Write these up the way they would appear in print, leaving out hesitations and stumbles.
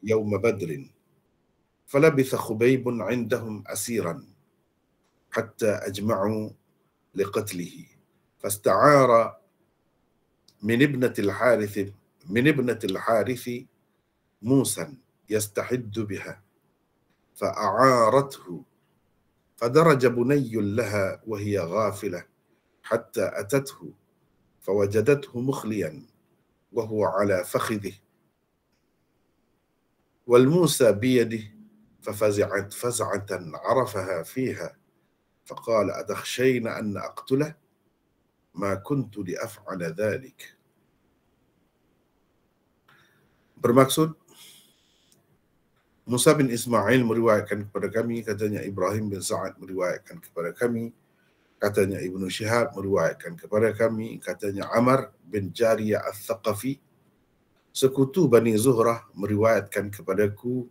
يوم بدر فلبث خبيب عندهم أسيرا حتى أجمعوا لقتله فاستعار من ابنة الحارث موسى يستحد بها فأعارته فدرج بني لها وهي غافلة حتى أتته فوجدته مخليا وهو على فخذه والموسى بيده ففزعت فزعة عرفها فيها فقال أتخشين أن أقتله ما كنت لأفعل ذلك. Bermaksud Musa bin Ismail meriwayatkan kepada kami, katanya Ibrahim bin Sa'ad meriwayatkan kepada kami, katanya Ibnu Syihab meriwayatkan kepada kami, katanya Amr bin Jariyah Al-Thaqafi, sekutu Bani Zuhrah, meriwayatkan kepadaku.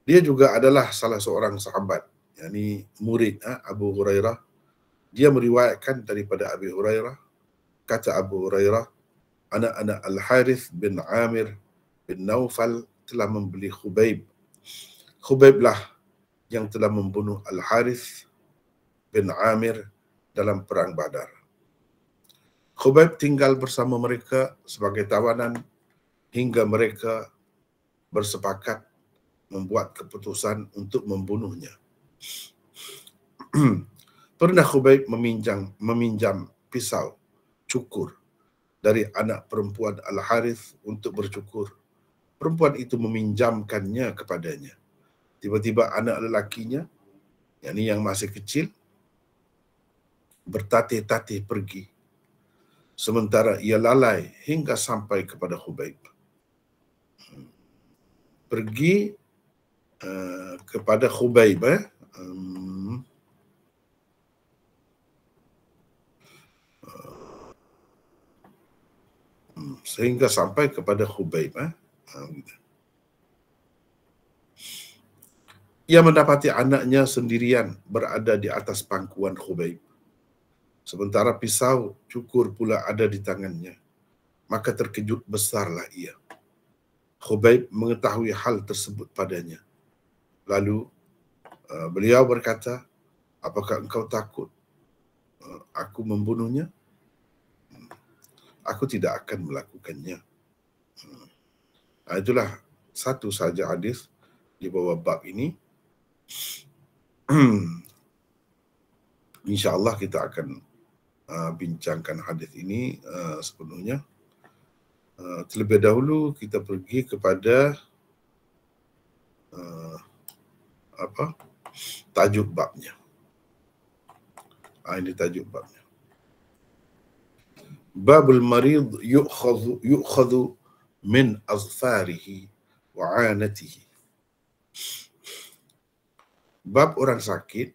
Dia juga adalah salah seorang sahabat, yakni murid Abu Hurairah. Dia meriwayatkan daripada Abi Hurairah, kata Abu Hurairah, anak-anak Al-Harith bin Amir bin Naufal telah membeli Khubayb. Khubayblah yang telah membunuh Al-Harith bin Amir dalam perang Badar. Khubayb tinggal bersama mereka sebagai tawanan hingga mereka bersepakat membuat keputusan untuk membunuhnya. Pernah Khubayb meminjam pisau cukur dari anak perempuan Al-Harith untuk bercukur. Perempuan itu meminjamkannya kepadanya. Tiba-tiba anak lelakinya, yakni yang masih kecil, bertatih-tatih pergi. Sementara ia lalai hingga sampai kepada Khubayb. Pergi kepada Khubayb. Sehingga sampai kepada Khubayb. Ia mendapati anaknya sendirian berada di atas pangkuan Khubayb. Sementara pisau cukur pula ada di tangannya. Maka terkejut besarlah ia. Khubayb mengetahui hal tersebut padanya. Lalu beliau berkata, apakah engkau takut aku membunuhnya? Aku tidak akan melakukannya. Itulah satu saja hadis di bawah bab ini. InsyaAllah kita akan bincangkan hadis ini sepenuhnya. Terlebih dahulu kita pergi kepada tajuk babnya. Ini tajuk babnya. Babul marid yu'khadhu min azfarihi wa 'anatihi. Bab orang sakit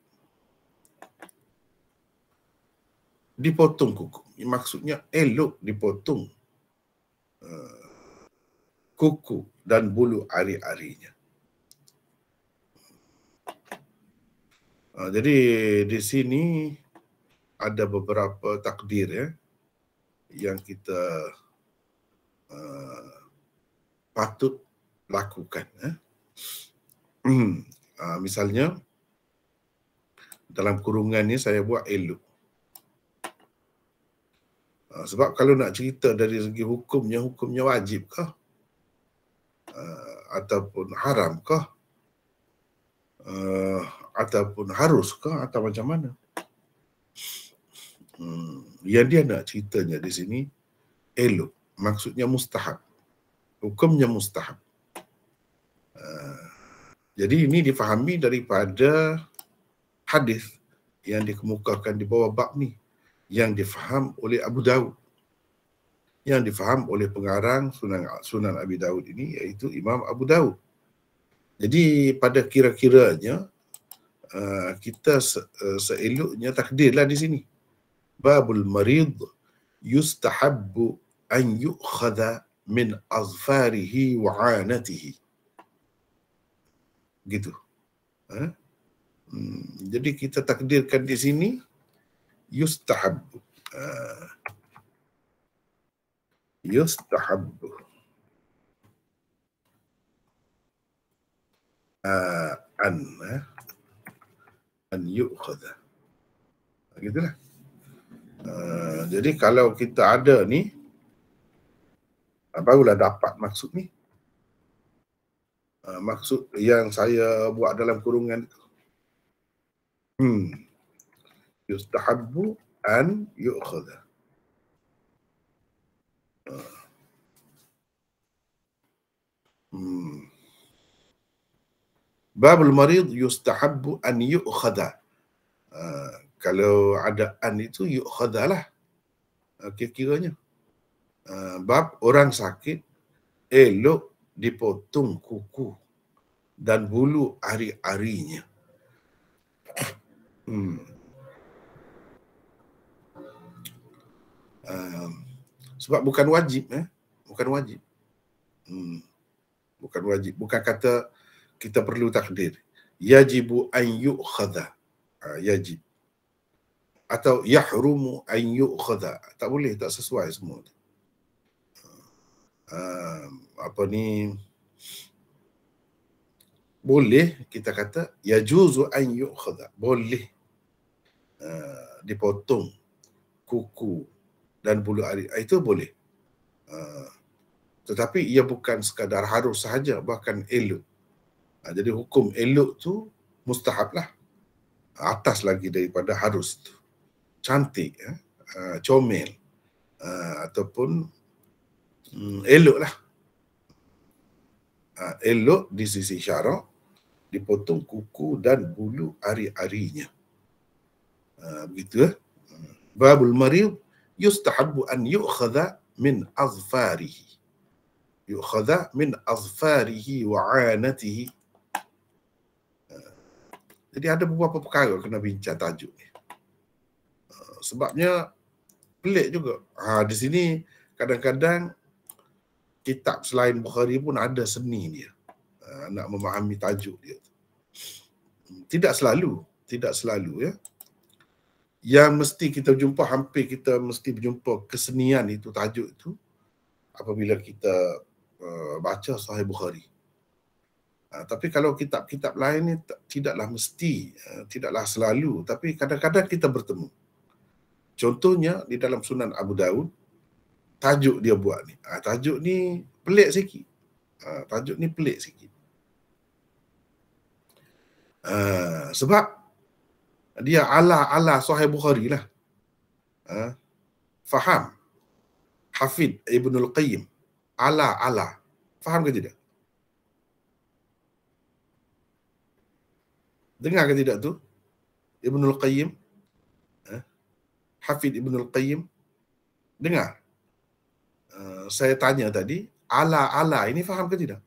dipotong kuku. Maksudnya elok dipotong kuku dan bulu ari-arinya. Jadi di sini ada beberapa takdir yang kita patut lakukan. Misalnya dalam kurungan ni saya buat elok. Sebab kalau nak cerita dari segi hukumnya wajib kah? Ataupun haram kah? Ataupun harus kah? Atau macam mana? Yang dia nak ceritanya di sini elok. Maksudnya mustahab. Hukumnya mustahab. Jadi ini difahami daripada hadis yang dikemukakan di bawah bab ni, yang difaham oleh Abu Daud, yang difaham oleh pengarang Sunan Abi Daud ini, iaitu Imam Abu Daud. Jadi pada kira-kiranya kita seeloknya takdirlah di sini. Babul marid yustahabbu an yu'khadha min azfarihi wa 'anatihi. Gitu. Jadi kita takdirkan di sini yustahabbu. Yustahabbu. an an yu'khadha. Gitulah. Jadi kalau kita ada ni, barulah dapat maksud ni. Maksud yang saya buat dalam kurungan itu. Yustahabbu an yu'khadha. Babul marid yustahabbu an yu'khadha. Kalau ada an itu yu'khadha lah. Kira-kiranya. Bab orang sakit elok dipotong kuku dan bulu ari-arinya. Sebab bukan wajib, bukan wajib. Bukan wajib. Bukan kata kita perlu takdir. Yajibu an yu'khadha. Yajib. Atau yahrumu an yu'khadha. Tak boleh, tak sesuai semua. Apa ni? Boleh kita kata yajuzu an yu'khadha. Boleh dipotong kuku dan bulu ari. Itu boleh. Tetapi ia bukan sekadar harus sahaja, bahkan elok. Jadi hukum elok tu mustahab lah. Atas lagi daripada harus tu. Cantik, comel, ataupun elok lah. Elok di sisi syarak, dipotong kuku dan bulu ari-arinya. Begitu. Babul marid yustahabbu an yu'khadha min azfarihi. Yu'khadha min azfarihi wa 'anatihi. Jadi ada beberapa perkara kena bincang tajuk ni. Sebabnya pelik juga. Di sini kadang-kadang kitab selain Bukhari pun ada seni dia. Nak memahami tajuk dia. Tidak selalu ya. Yang mesti kita jumpa, hampir kita mesti berjumpa kesenian itu, tajuk itu apabila kita baca Sahih Bukhari. Tapi kalau kitab-kitab lain ni tidaklah mesti, tidaklah selalu, tapi kadang-kadang kita bertemu. Contohnya di dalam Sunan Abu Daud, tajuk dia buat ni. Tajuk ni pelik sikit. Tajuk ni pelik sikit. Sebab dia ala Sahih Bukhari lah. Faham? Hafidh Ibnul Qayyim. Ala. Faham ke tidak? Dengar ke tidak tu? Ibnul Qayyim. Hafidh Ibnul Qayyim. Dengar? Saya tanya tadi, ala ini faham ke tidak?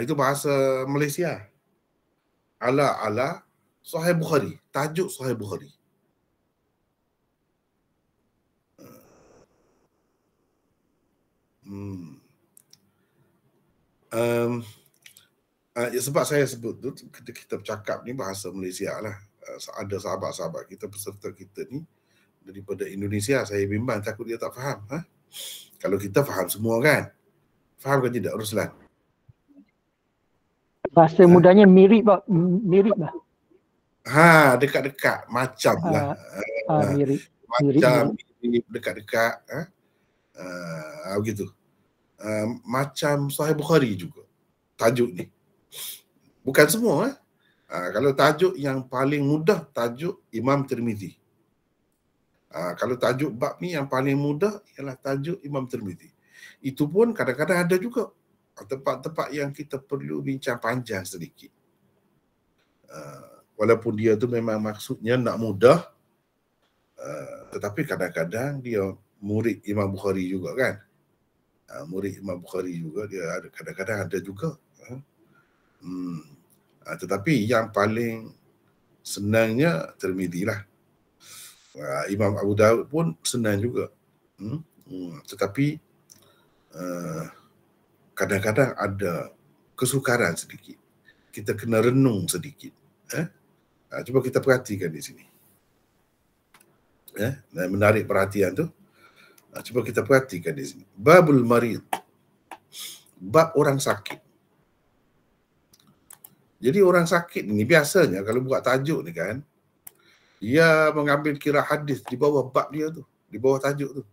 Itu bahasa Malaysia. Ala Sahih Bukhari. Tajuk Sahih Bukhari. Sebab saya sebut tu, kita bercakap ni bahasa Malaysia lah. Ada sahabat-sahabat kita, peserta kita ni daripada Indonesia, saya bimbang takut dia tak faham. Kalau kita faham semua kan? Faham ke tidak, Ruslan? Bahasa mudahnya mirip lah. Dekat-dekat macam lah. Mirip. Macam mirip, dekat-dekat. Begitu. Macam Sahih Bukhari juga tajuk ni. Bukan semua. Kalau tajuk yang paling mudah, tajuk Imam Tirmizi. Kalau tajuk bab ni yang paling mudah ialah tajuk Imam Tirmizi. Itu pun kadang-kadang ada juga tempat-tempat yang kita perlu bincang panjang sedikit. Walaupun dia tu memang maksudnya nak mudah, tetapi kadang-kadang dia murid Imam Bukhari juga kan. Murid Imam Bukhari juga, dia ada, kadang-kadang ada juga. Tetapi yang paling senangnya Tirmizi lah. Imam Abu Daud pun senang juga. Tetapi kadang-kadang ada kesukaran sedikit. Kita kena renung sedikit. Cuba kita perhatikan di sini. Menarik perhatian tu. Cuba kita perhatikan di sini. Babul marid. Bab orang sakit. Jadi orang sakit ni biasanya kalau buat tajuk ni kan, dia mengambil kira hadis di bawah bab dia tu, di bawah tajuk tu.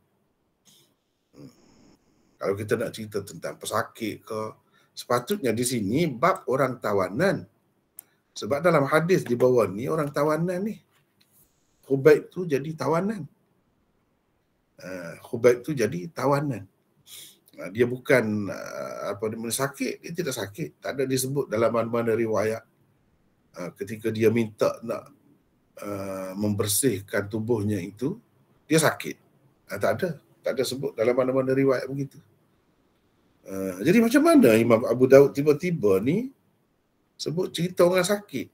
Kalau kita nak cerita tentang pesakit ke, sepatutnya di sini bab orang tawanan. Sebab dalam hadis di bawah ni orang tawanan ni. Khubaib tu jadi tawanan. Khubaib tu jadi tawanan. Dia bukan dia sakit, dia tidak sakit. Tak ada disebut dalam mana-mana riwayat ketika dia minta nak membersihkan tubuhnya itu, dia sakit. Tak ada sebut dalam mana-mana riwayat begitu. Jadi macam mana Imam Abu Daud tiba-tiba ni sebut cerita orang sakit?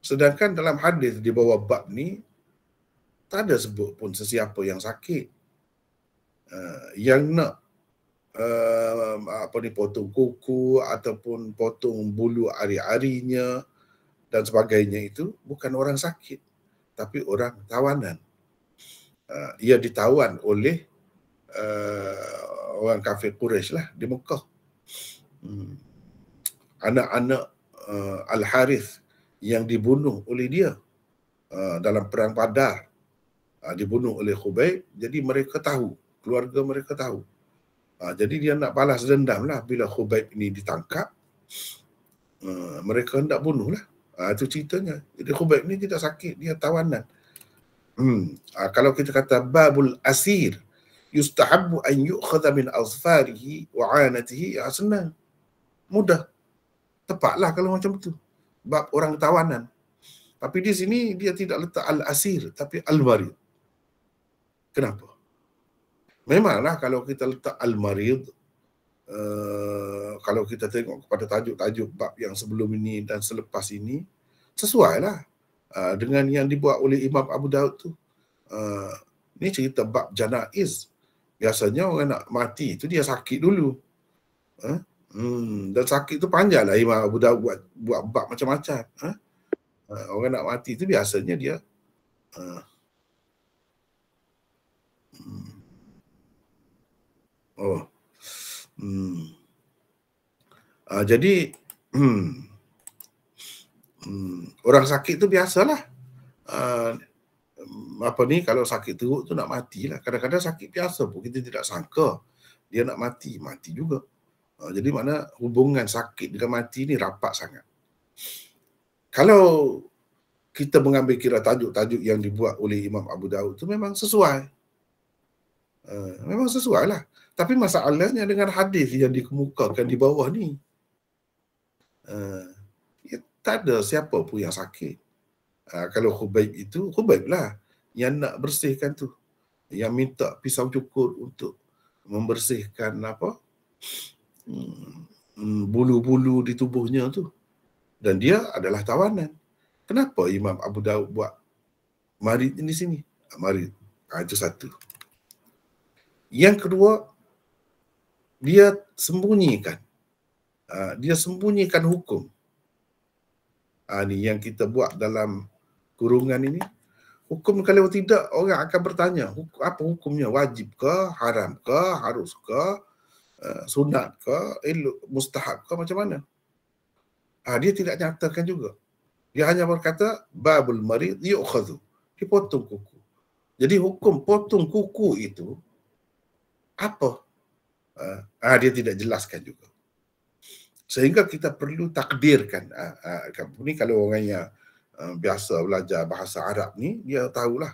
Sedangkan dalam hadis di bawah bab ni tak ada sebut pun sesiapa yang sakit. Yang nak potong kuku ataupun potong bulu ari-arinya dan sebagainya itu bukan orang sakit, tapi orang tawanan. Ia ditawan oleh orang kafir Quraisy lah di Mekah. Anak-anak Al-Harith yang dibunuh oleh dia dalam perang Badar, dibunuh oleh Khubaib. Jadi mereka tahu, keluarga mereka tahu. Jadi dia nak balas dendam lah bila Khubaib ini ditangkap. Mereka hendak bunuh lah. Itu ceritanya. Jadi Khubaib ni tidak sakit, dia tawanan. Kalau kita kata babul asir, yustahabbu an yu'khadha min azfarihi wa 'anatihi, senang. Mudah. Tepatlah kalau macam tu. Bab orang tawanan. Tapi di sini dia tidak letak al-asir, tapi al-marid. Kenapa? Memanglah kalau kita letak al-marid, kalau kita tengok kepada tajuk-tajuk bab yang sebelum ini dan selepas ini, sesuailah dengan yang dibuat oleh Imam Abu Daud tu. Ni cerita bab janaiz. Biasanya orang nak mati tu dia sakit dulu. Dan sakit tu panjanglah Imam Abu Daud buat bab macam-macam. Orang nak mati tu biasanya dia jadi orang sakit tu biasalah. Kalau sakit teruk tu nak matilah. Kadang-kadang sakit biasa pun kita tidak sangka dia nak mati juga. Jadi mana hubungan sakit dengan mati ni rapat sangat. Kalau kita mengambil kira tajuk-tajuk yang dibuat oleh Imam Abu Daud tu memang sesuai. Memang sesuai lah. Tapi masalahnya dengan hadis yang dikemukakan di bawah ni, tak ada siapa pun yang sakit. Kalau Khubaib itu, Khubaib lah yang nak bersihkan tu. Yang minta pisau cukur untuk membersihkan bulu-bulu di tubuhnya tu. Dan dia adalah tawanan. Kenapa Imam Abu Daud buat marid di sini? Marid. Itu satu. Yang kedua, dia sembunyikan. Dia sembunyikan hukum. Ni yang kita buat dalam kurungan ini. Hukum kalau tidak, orang akan bertanya, apa hukumnya? Wajib ke? Haram ke? Harus ke? Sunat ke? Mustahab ke? Macam mana? Dia tidak nyatakan juga. Dia hanya berkata, babul marid yu'khadhu. Dipotong kuku. Jadi hukum potong kuku itu, apa? Dia tidak jelaskan juga. Sehingga kita perlu takdirkan. Ini kalau orang yang biasa belajar bahasa Arab ni, dia tahulah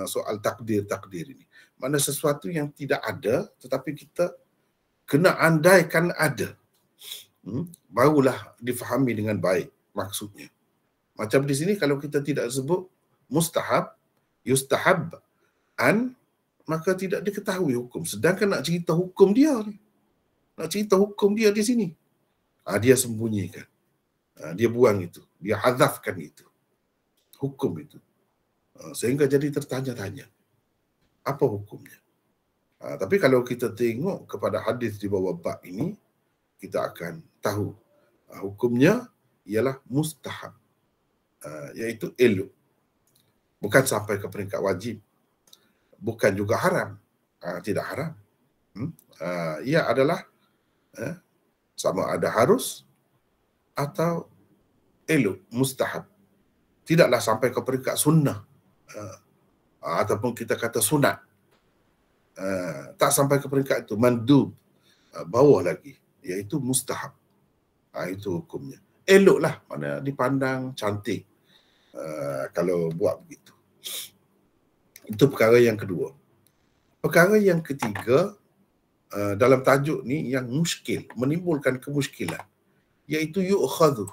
soal takdir ini. Mana sesuatu yang tidak ada, tetapi kita kena andaikan ada. Barulah difahami dengan baik maksudnya. Macam di sini kalau kita tidak sebut mustahab, yustahab, maka tidak diketahui hukum. Sedangkan nak cerita hukum dia ni. Nak cerita hukum dia di sini. Dia sembunyikan. Dia buang itu. Dia hadafkan itu. Hukum itu. Sehingga jadi tertanya-tanya. Apa hukumnya? Tapi kalau kita tengok kepada hadis di bawah bab ini, kita akan tahu. Hukumnya ialah mustahab. Iaitu elok. Bukan sampai ke peringkat wajib. Bukan juga haram. Tidak haram. Ia adalah sama ada harus atau elok, mustahab. Tidaklah sampai ke peringkat sunnah ataupun kita kata sunat. Tak sampai ke peringkat itu, mandub, bawah lagi, iaitu mustahab. Itu hukumnya. Eloklah, mana dipandang cantik kalau buat begitu. Itu perkara yang kedua. Perkara yang ketiga, dalam tajuk ni yang muskil, menimbulkan kemuskilan, iaitu yu'khadhu.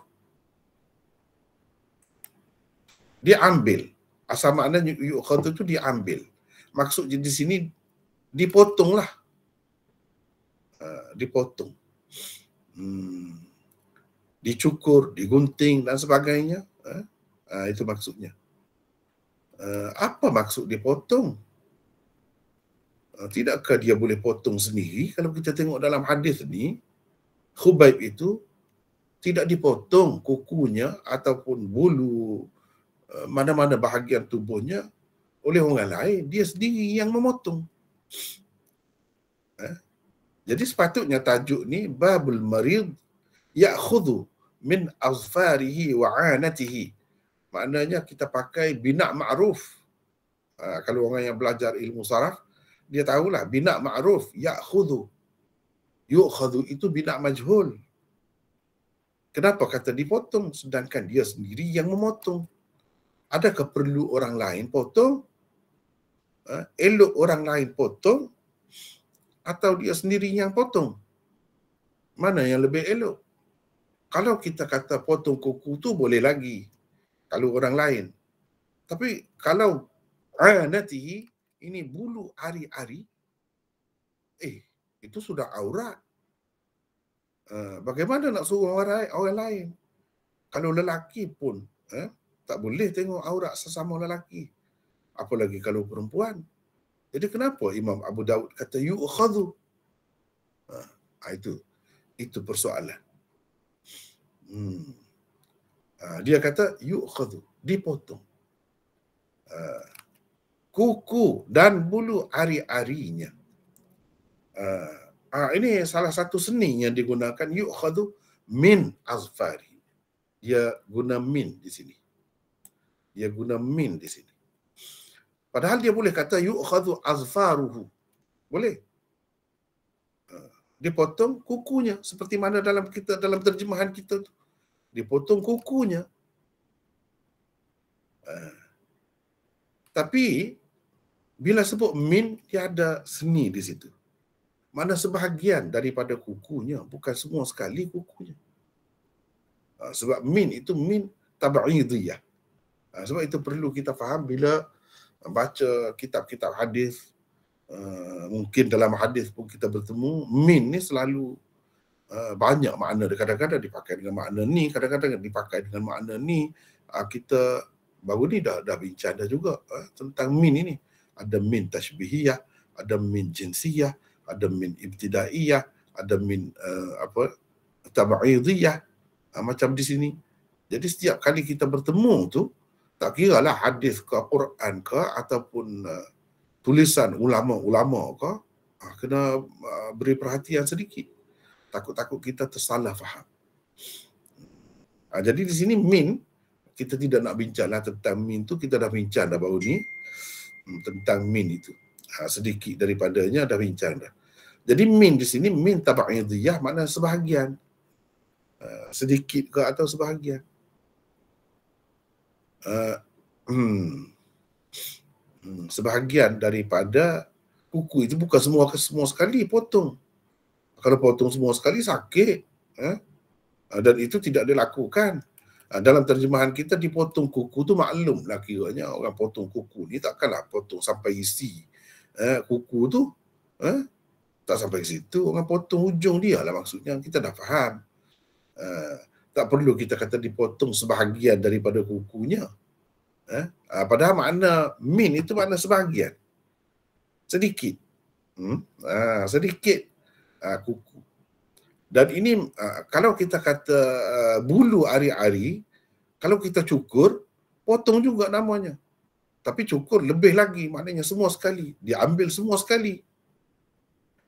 Diambil. Asal makna yu'khadhu itu diambil. Maksudnya di sini dipotonglah. Dipotong. Dicukur, digunting dan sebagainya. Itu maksudnya. Apa maksud dipotong? Tidakkah dia boleh potong sendiri? Kalau kita tengok dalam hadis ni, Khubaib itu tidak dipotong kukunya ataupun bulu mana-mana bahagian tubuhnya oleh orang lain, dia sendiri yang memotong. Jadi sepatutnya tajuk ni babul marid ya'khudhu min azfarihi wa 'anatihi. Maknanya kita pakai bina' ma'ruf. Kalau orang yang belajar ilmu saraf, dia tahulah bina' ma'ruf ya'khudhu. Yu'khadhu itu bina' majhul. Kenapa kata dipotong sedangkan dia sendiri yang memotong? Adakah perlu orang lain potong? Elok orang lain potong atau dia sendiri yang potong? Mana yang lebih elok? Kalau kita kata potong kuku tu boleh lagi kalau orang lain. Tapi kalau anatihi, ini bulu ari-ari, itu sudah aurat. Bagaimana nak suruh orang lain? Kalau lelaki pun tak boleh tengok aurat sesama lelaki. Apalagi kalau perempuan. Jadi kenapa Imam Abu Daud kata yu'khadhu? Itu persoalan. Dia kata yu'khadhu, dipotong. Kuku dan bulu ari-arinya. Ini salah satu seni yang digunakan, yu'khadhu min azfari. Dia guna min di sini. Padahal dia boleh kata yu'khadhu azfaruhu. Boleh. Dipotong kukunya, seperti mana dalam terjemahan kita tu. Dipotong kukunya. Tapi bila sebut min, dia ada seni di situ. Mana sebahagian daripada kukunya, bukan semua sekali kukunya. Sebab min itu min tab'idiyah. Sebab itu perlu kita faham bila baca kitab-kitab hadis. Mungkin dalam hadis pun kita bertemu min ni selalu banyak makna. Kadang-kadang dipakai dengan makna ni, kadang-kadang dipakai dengan makna ni. Kita baru ni dah bincang dah juga tentang min ini. Ada min tashbihiyah, ada min jinsiyah, ada min ibtidaiyah, ada min tab'idiyah, macam di sini. Jadi setiap kali kita bertemu tu, tak kira lah hadis ke Quran ke ataupun tulisan ulama-ulama ke, kena beri perhatian sedikit. Takut-takut kita tersalah faham. Jadi di sini min, kita tidak nak bincang lah tentang min tu, kita dah bincang dah baru ni tentang min itu. Sedikit daripadanya dah bincang dah. Jadi min di sini, min tab'idiyah, makna sebahagian. Sedikit ke atau sebahagian. Sebahagian daripada kuku itu, bukan semua sekali potong. Kalau potong semua sekali sakit. Dan itu tidak dilakukan. Dalam terjemahan kita, dipotong kuku tu maklum lah kiranya orang potong kuku ni takkanlah potong sampai isi kuku tu. Tak sampai ke situ, orang potong hujung dia lah maksudnya. Kita dah faham. Tak perlu kita kata dipotong sebahagian daripada kukunya. Padahal makna min itu makna sebahagian. Sedikit. Sedikit kuku. Dan ini kalau kita kata bulu ari-ari, kalau kita cukur, potong juga namanya. Tapi cukur lebih lagi, maknanya semua sekali. Dia ambil semua sekali.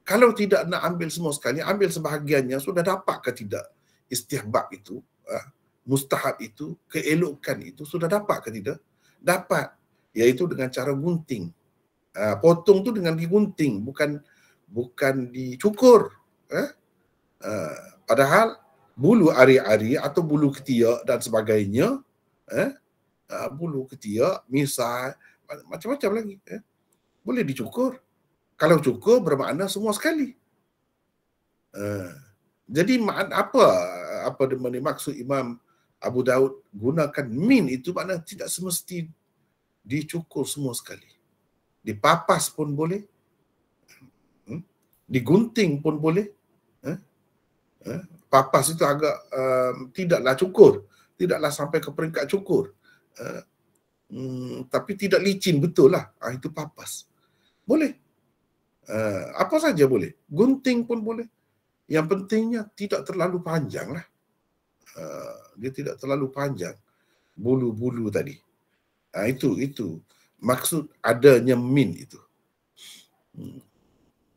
Kalau tidak nak ambil semua sekali, ambil sebahagiannya, sudah dapat ke tidak istihbab itu, mustahab itu, keelokan itu, sudah dapat ke tidak? Dapat, iaitu dengan cara gunting. Potong tu dengan digunting, bukan dicukur. Padahal bulu ari-ari atau bulu ketiak dan sebagainya, bulu ketiak, misai, macam-macam lagi, boleh dicukur. Kalau cukur bermakna semua sekali. Jadi apa maksud Imam Abu Daud gunakan min itu, makna tidak semesti dicukur semua sekali. Dipapas pun boleh, digunting pun boleh. Papas itu agak tidaklah cukur, tidaklah sampai ke peringkat cukur, tapi tidak licin betul lah, itu papas. Boleh, apa saja boleh, gunting pun boleh. Yang pentingnya tidak terlalu panjang lah, dia tidak terlalu panjang bulu-bulu tadi. Itu maksud adanya min itu.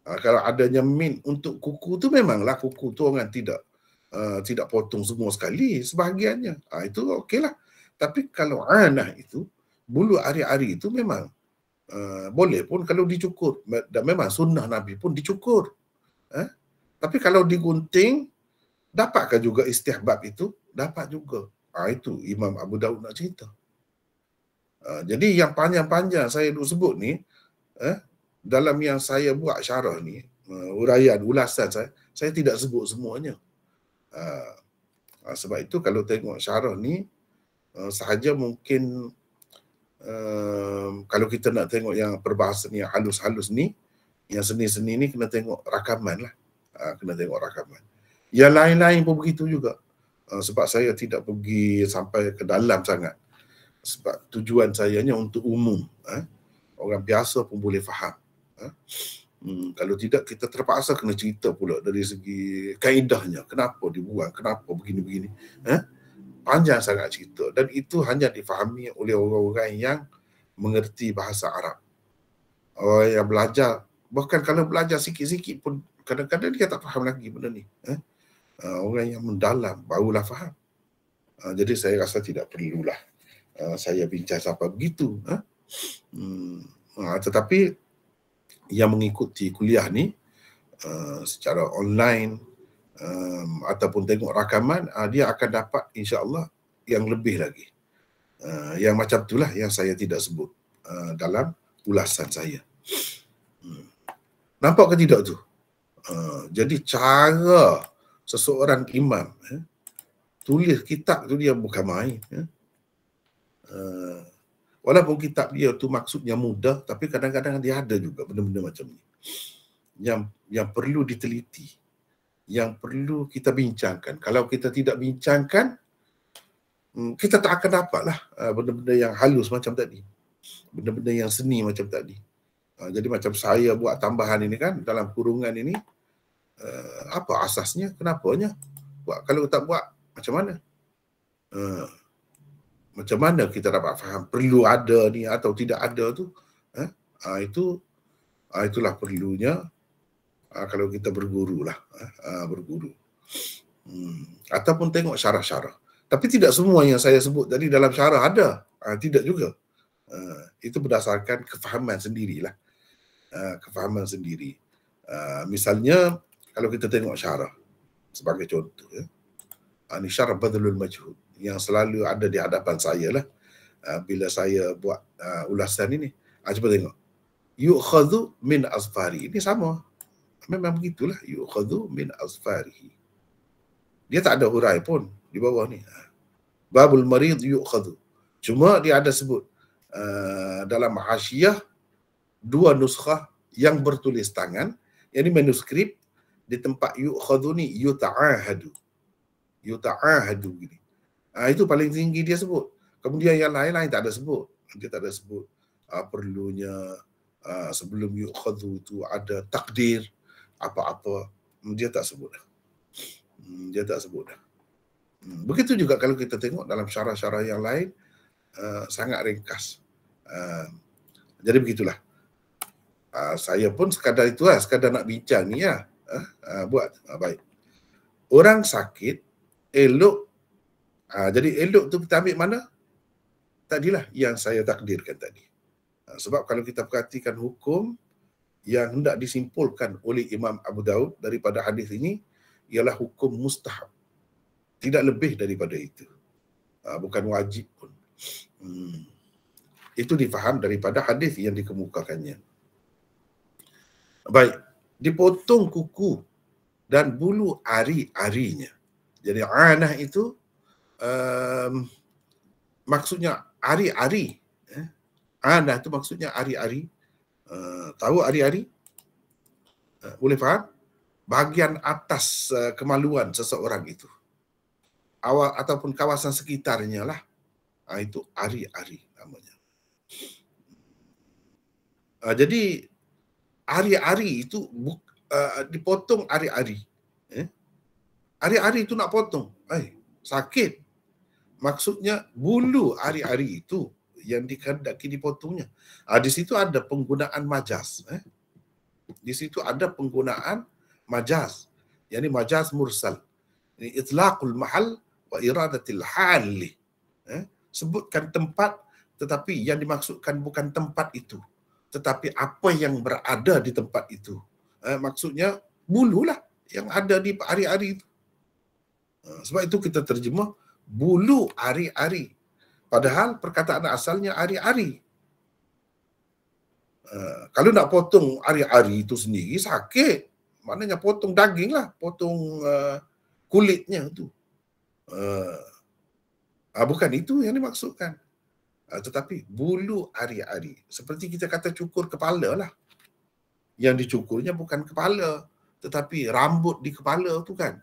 Kalau adanya min untuk kuku tu, memanglah kuku tu orang tidak potong semua sekali, sebahagiannya. Itu okeylah. Tapi kalau anah itu, bulu ari-ari itu memang boleh pun kalau dicukur. Dan memang sunnah Nabi pun dicukur. Tapi kalau digunting, dapatkah juga istihbab itu? Dapat juga. Itu Imam Abu Daud nak cerita. Jadi yang panjang-panjang saya duk sebut ni, dalam yang saya buat syarah ni, uraian, ulasan saya tidak sebut semuanya. Sebab itu kalau tengok syarah ni, sahaja mungkin kalau kita nak tengok yang perbahasan yang halus-halus ni, yang seni-seni ni, kena tengok rakaman lah. Kena tengok rakaman. Yang lain-lain pun begitu juga. Sebab saya tidak pergi sampai ke dalam sangat. Sebab tujuan saya hanya untuk umum. Orang biasa pun boleh faham. Kalau tidak, kita terpaksa kena cerita pula dari segi kaedahnya. Kenapa dibuang, kenapa begini-begini. Panjang sangat cerita. Dan itu hanya difahami oleh orang-orang yang mengerti bahasa Arab. Orang yang belajar, bahkan kalau belajar sikit-sikit pun, kadang-kadang dia tak faham lagi benda ni. Orang yang mendalam barulah faham. Jadi saya rasa tidak perlulah saya bincang sampai begitu. Tetapi yang mengikuti kuliah ni secara online ataupun tengok rakaman, dia akan dapat insya-Allah yang lebih lagi. Yang macam itulah yang saya tidak sebut dalam ulasan saya. Nampak ke tidak tu? Jadi cara seseorang imam tulis kitab tu dia bukan main. Walaupun kitab dia tu maksudnya mudah, tapi kadang-kadang dia ada juga benda-benda macam ni yang perlu diteliti, yang perlu kita bincangkan. Kalau kita tidak bincangkan, kita tak akan dapatlah benda-benda yang halus macam tadi, benda-benda yang seni macam tadi. Jadi macam saya buat tambahan ini kan, dalam kurungan ini, apa asasnya, kenapanya buat? Kalau tak buat, macam mana? Macam mana kita dapat faham perlu ada ni atau tidak ada tu? Itulah perlunya kalau kita berguru lah, berguru. Ataupun tengok syarah-syarah. Tapi tidak semua yang saya sebut tadi dalam syarah ada. Tidak juga. Itu berdasarkan kefahaman sendirilah. Kefahaman sendiri. Misalnya, kalau kita tengok syarah, sebagai contoh, ini syarah Badlul Majhud yang selalu ada di hadapan saya lah bila saya buat ulasan ini. Cuba tengok. Yu'khadhu min azfari. Ini sama. Memang begitulah. Yu'khadhu min azfarihi. Dia tak ada hurai pun di bawah ni. Babul marid yu'khadhu. Cuma dia ada sebut dalam hasyiah dua nuskhah yang bertulis tangan. Yang ini manuskrip, di tempat yu'khadhu ni yuta'ahadu. Yuta'ahadu gini. Itu paling tinggi dia sebut. Kemudian yang lain-lain tak ada sebut. Dia tak ada sebut perlunya sebelum yu'khadhu itu ada takdir apa-apa. Dia tak sebut dah. Dia tak sebut dah. Begitu juga kalau kita tengok dalam syarah-syarah yang lain, sangat ringkas. Jadi begitulah. Saya pun sekadar itu lah, sekadar nak bincang ni lah. Buat. Baik. Orang sakit, elok. Jadi elok tu kita ambil mana? Tadilah yang saya takdirkan tadi. Sebab kalau kita perhatikan hukum yang hendak disimpulkan oleh Imam Abu Daud daripada hadis ini ialah hukum mustahab. Tidak lebih daripada itu. Bukan wajib pun. Itu difaham daripada hadis yang dikemukakannya. Baik, dipotong kuku dan bulu ari-arinya. Jadi anah itu maksudnya ari-ari. Anah itu maksudnya ari-ari. Tahu ari-ari? Boleh faham? Bahagian atas kemaluan seseorang itu. Awal ataupun kawasan sekitarnya lah. Itu ari-ari namanya. Jadi ari-ari itu dipotong ari-ari. Ari-ari itu nak potong. Sakit. Maksudnya bulu ari-ari itu yang dikehendaki dipotongnya. Di situ ada penggunaan majaz. Di situ ada penggunaan majaz. Yani majaz mursal. Ini itlaqul mahal wa iradatil hali. Sebutkan tempat tetapi yang dimaksudkan bukan tempat itu, tetapi apa yang berada di tempat itu. Maksudnya bulu lah yang ada di ari-ari itu. Sebab itu kita terjemah bulu ari-ari. Padahal perkataan asalnya ari-ari. Kalau nak potong ari-ari itu sendiri sakit. Maknanya potong daging lah, potong kulitnya tu. Bukan itu yang dimaksudkan. Tetapi bulu ari-ari. Seperti kita kata cukur kepala lah. Yang dicukurnya bukan kepala, tetapi rambut di kepala tu kan.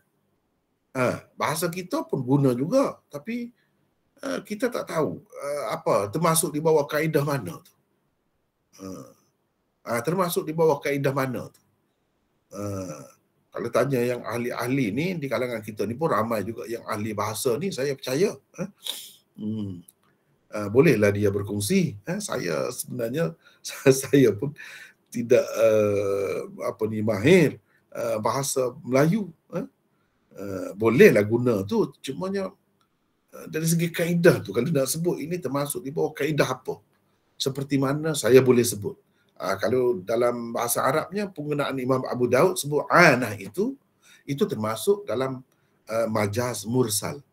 Bahasa kita pun guna juga, tapi kita tak tahu apa termasuk di bawah kaedah mana tu. Termasuk di bawah kaedah mana tu. Kalau tanya yang ahli-ahli ni di kalangan kita ni pun ramai juga yang ahli bahasa ni, saya percaya. Bolehlah dia berkongsi. Saya sebenarnya saya pun tidak mahir bahasa Melayu. Bolehlah guna tu, cumanya dari segi kaedah tu, kalau nak sebut ini termasuk di bawah kaedah apa, seperti mana saya boleh sebut. Kalau dalam bahasa Arabnya penggunaan Imam Abu Daud sebut anah itu termasuk dalam majaz mursal.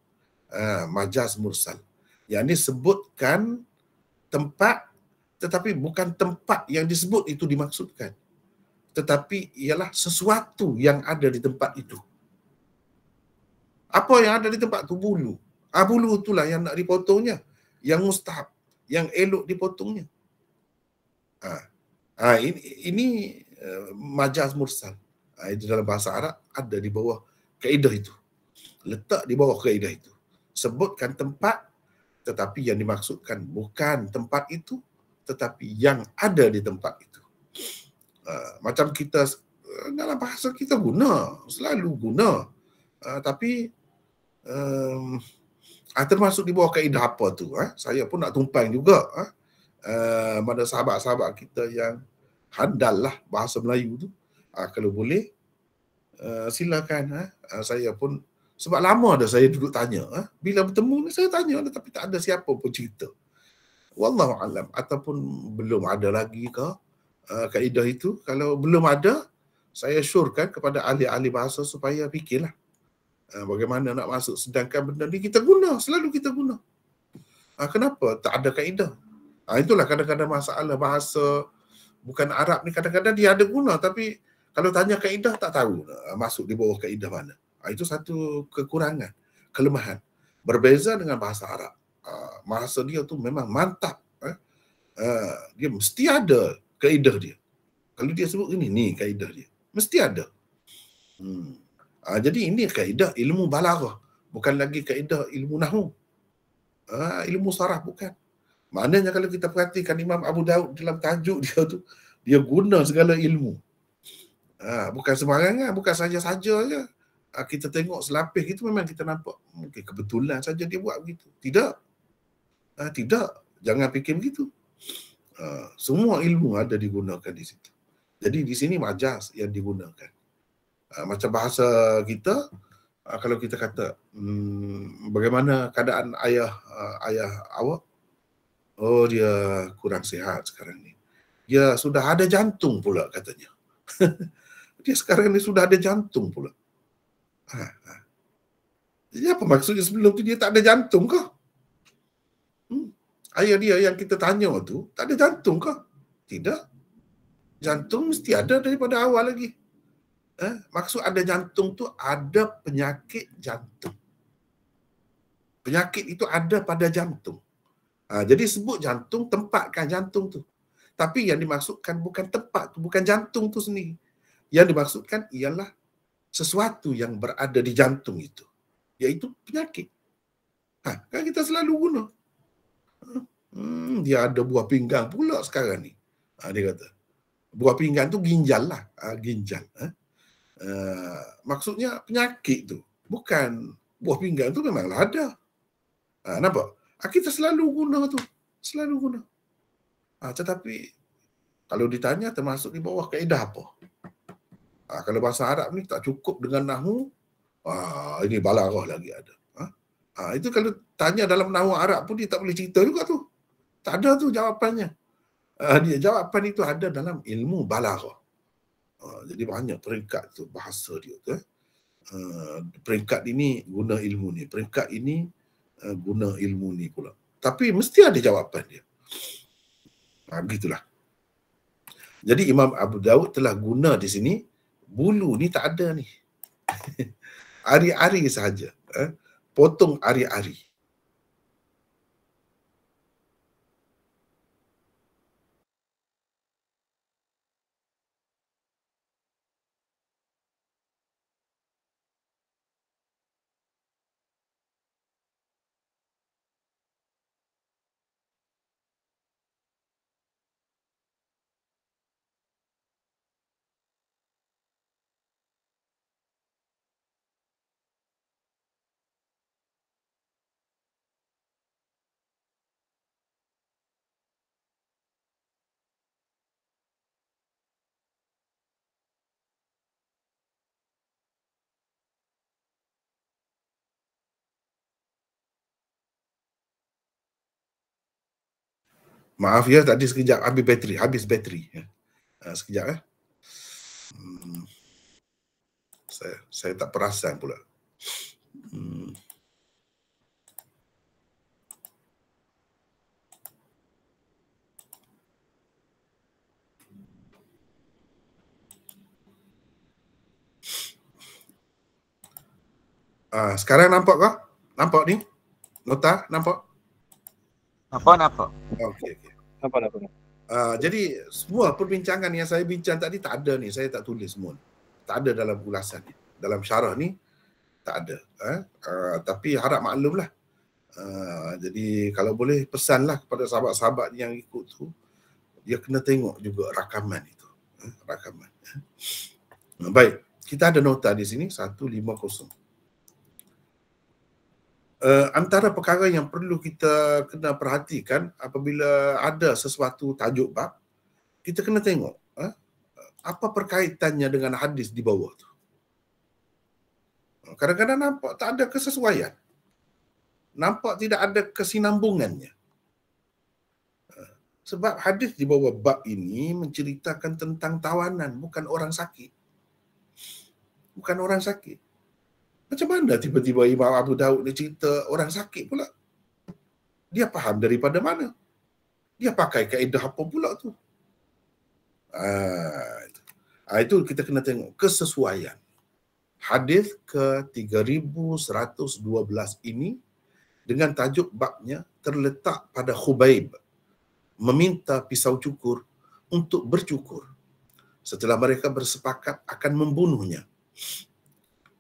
Majaz mursal. Yang ini sebutkan tempat tetapi bukan tempat yang disebut itu dimaksudkan, tetapi ialah sesuatu yang ada di tempat itu. Apa yang ada di tempat itu? Bulu. Bulu itulah yang nak dipotongnya, yang mustahab, yang elok dipotongnya. Ini majaz mursal. Itu dalam bahasa Arab ada di bawah kaedah itu. Letak di bawah kaedah itu. Sebutkan tempat tetapi yang dimaksudkan bukan tempat itu, tetapi yang ada di tempat itu. Macam kita dalam bahasa kita guna, selalu guna. Tapi termasuk di bawah kaedah apa tu? Saya pun nak tumpang juga. Pada sahabat-sahabat kita yang handal lah bahasa Melayu tu. Kalau boleh, silakan. Saya pun, sebab lama dah saya duduk tanya. Bila bertemu ni saya tanya, tapi tak ada siapa pun cerita. Wallahu alam. Ataupun belum ada lagi ke kaedah itu. Kalau belum ada, saya syorkan kepada ahli-ahli bahasa supaya fikirlah bagaimana nak masuk. Sedangkan benda ni kita guna, selalu kita guna. Kenapa tak ada kaedah? Itulah kadang-kadang masalah bahasa bukan Arab ni, kadang-kadang dia ada guna, tapi kalau tanya kaedah tak tahu masuk di bawah kaedah mana. Itu satu kekurangan, kelemahan. Berbeza dengan bahasa Arab. Bahasa dia tu memang mantap. Dia mesti ada kaedah dia. Kalau dia sebut ini kaedah dia. Mesti ada. Jadi ini kaedah ilmu balaghah. Bukan lagi kaedah ilmu nahwu. Ilmu saraf bukan. Maknanya kalau kita perhatikan Imam Abu Daud dalam tajuk dia tu, dia guna segala ilmu. Bukan sembarangan, bukan saja-saja je. Kita tengok selapis itu memang kita nampak mungkin kebetulan saja dia buat begitu. Tidak. Tidak. Jangan fikir begitu. Semua ilmu ada digunakan di situ. Jadi di sini majaz yang digunakan. Macam bahasa kita, kalau kita kata bagaimana keadaan ayah awak? Oh, dia kurang sihat sekarang ni. Dia sudah ada jantung pula katanya. Dia sekarang ni sudah ada jantung pula. Jadi apa maksudnya sebelum tu dia tak ada jantung kah? Ayah dia yang kita tanya tu tak ada jantung kah? Tidak. Jantung mesti ada daripada awal lagi. Maksud ada jantung tu ada penyakit jantung. Penyakit itu ada pada jantung. Jadi sebut jantung, tempatkan jantung tu. Tapi yang dimaksudkan bukan tempat tu, bukan jantung tu sendiri. Yang dimaksudkan ialah sesuatu yang berada di jantung itu, iaitu penyakit. Kan kita selalu guna. Dia ada buah pinggang pula sekarang ni. Dia kata. Buah pinggang tu ginjal lah. Ginjal. Maksudnya penyakit tu. Bukan buah pinggang tu memanglah ada. Nampak? Kita selalu guna tu. Selalu guna. Tetapi kalau ditanya termasuk di bawah kaedah apa? Kalau bahasa Arab ni tak cukup dengan nahwu, ini balaghah lagi ada. Itu kalau tanya dalam nahwu Arab pun dia tak boleh cerita juga tu. Tak ada tu jawapannya. Jawapan itu ada dalam ilmu balaghah. Jadi banyak peringkat tu bahasa dia tu. Peringkat ini guna ilmu ni, peringkat ini guna ilmu ni pula. Tapi mesti ada jawapan dia. Begitulah. Jadi Imam Abu Daud telah guna di sini, bulu ni tak ada ni. Ari-ari sahaja. Potong ari-ari. Maaf ya, tadi sekejap habis bateri. Sekejap. Saya tak perasan pula. Sekarang nampak kah? Nampak ni? Nota, nampak? Nampak. Okey. Nampak. Jadi semua perbincangan yang saya bincang tadi tak ada ni, saya tak tulis semua. Tak ada dalam ulasan ni. Dalam syarah ni tak ada. Tapi harap maklumlah. Jadi kalau boleh pesanlah kepada sahabat-sahabat yang ikut tu, dia kena tengok juga rakaman itu. Rakaman. Baik, kita ada nota di sini 150. Antara perkara yang perlu kita kena perhatikan apabila ada sesuatu tajuk bab, kita kena tengok apa perkaitannya dengan hadis di bawah tu. Kadang-kadang nampak tak ada kesesuaian. Nampak tidak ada kesinambungannya. Sebab hadis di bawah bab ini menceritakan tentang tawanan, bukan orang sakit. Bukan orang sakit. Macam mana tiba-tiba Imam Abu Daud dia cerita orang sakit pula? Dia faham daripada mana? Dia pakai kaedah apa pula tu? Itu kita kena tengok kesesuaian. Hadis ke-3112 ini dengan tajuk babnya terletak pada Khubaib meminta pisau cukur untuk bercukur setelah mereka bersepakat akan membunuhnya.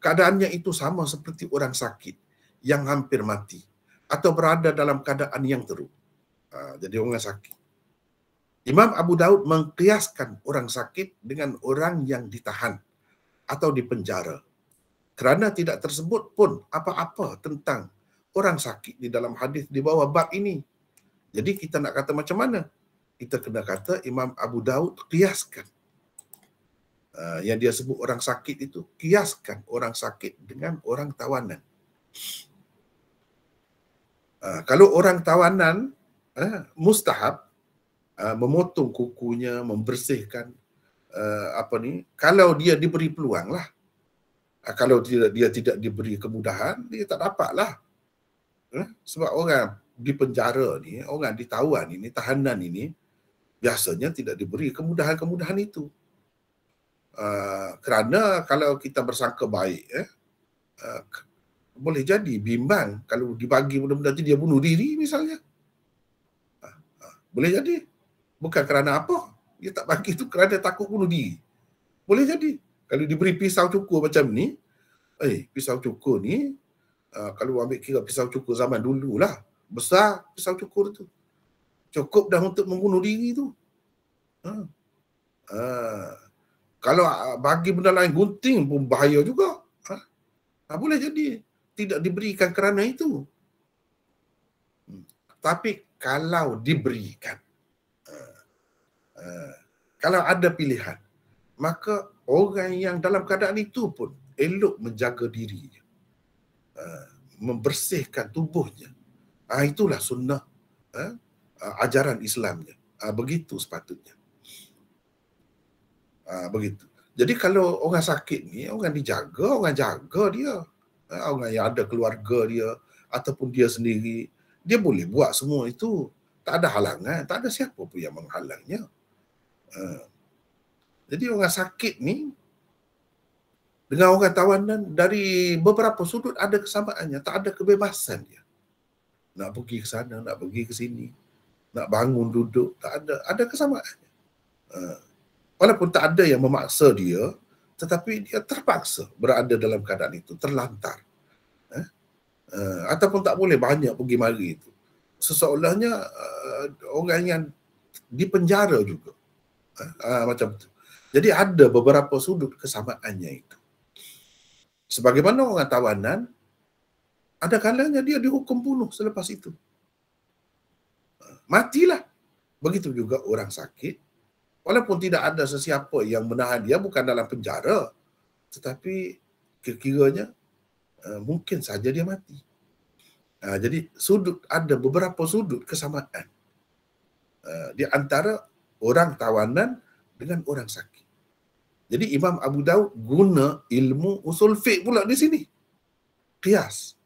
Keadaannya itu sama seperti orang sakit yang hampir mati atau berada dalam keadaan yang teruk. Jadi orang sakit. Imam Abu Daud mengkiaskan orang sakit dengan orang yang ditahan atau dipenjara. Kerana tidak tersebut pun apa-apa tentang orang sakit di dalam hadis di bawah bab ini. Jadi kita nak kata macam mana? Kita kena kata Imam Abu Daud kiaskan Yang dia sebut orang sakit itu, kiaskan orang sakit dengan orang tawanan. Kalau orang tawanan, mustahab memotong kukunya, membersihkan kalau dia diberi peluang lah. Kalau dia tidak diberi kemudahan, dia tak dapat lah. Sebab orang di penjara ni, orang di tawan ini, tahanan ini, biasanya tidak diberi kemudahan-kemudahan itu. Kerana kalau kita bersangka baik, boleh jadi bimbang kalau dibagi benda-benda tu dia bunuh diri misalnya. Boleh jadi. Bukan kerana apa. Dia tak bagi tu kerana takut bunuh diri. Boleh jadi. Kalau diberi pisau cukur macam ni, pisau cukur ni, kalau ambil kira pisau cukur zaman dulu lah, besar pisau cukur tu. Cukup dah untuk membunuh diri tu. Kalau bagi benda lain gunting pun bahaya juga. Boleh jadi tidak diberikan kerana itu. Tapi kalau diberikan, kalau ada pilihan, maka orang yang dalam keadaan itu pun elok menjaga dirinya, membersihkan tubuhnya. Itulah sunnah ajaran Islamnya. Begitu sepatutnya. Begitu. Jadi kalau orang sakit ni, orang dijaga, orang jaga dia. Orang yang ada keluarga dia ataupun dia sendiri, dia boleh buat semua itu. Tak ada halangan, tak ada siapa pun yang menghalangnya. Jadi orang sakit ni dengan orang tawanan dari beberapa sudut ada kesamaannya, tak ada kebebasan dia. Nak pergi ke sana, nak pergi ke sini, nak bangun duduk, tak ada, ada kesamaannya. Walaupun tak ada yang memaksa dia, tetapi dia terpaksa berada dalam keadaan itu, terlantar. Ataupun tak boleh banyak pergi mari itu. Seseolahnya orang yang dipenjara juga. Macam tu. Jadi ada beberapa sudut kesamaannya itu. Sebagaimana orang tawanan, ada kalanya dia dihukum bunuh selepas itu. Matilah. Begitu juga orang sakit. Walaupun tidak ada sesiapa yang menahan dia, bukan dalam penjara, tetapi kira-kiranya mungkin saja dia mati. Jadi ada beberapa sudut kesamaan di antara orang tawanan dengan orang sakit. Jadi Imam Abu Daud guna ilmu usul fiqh pula di sini. Qiyas.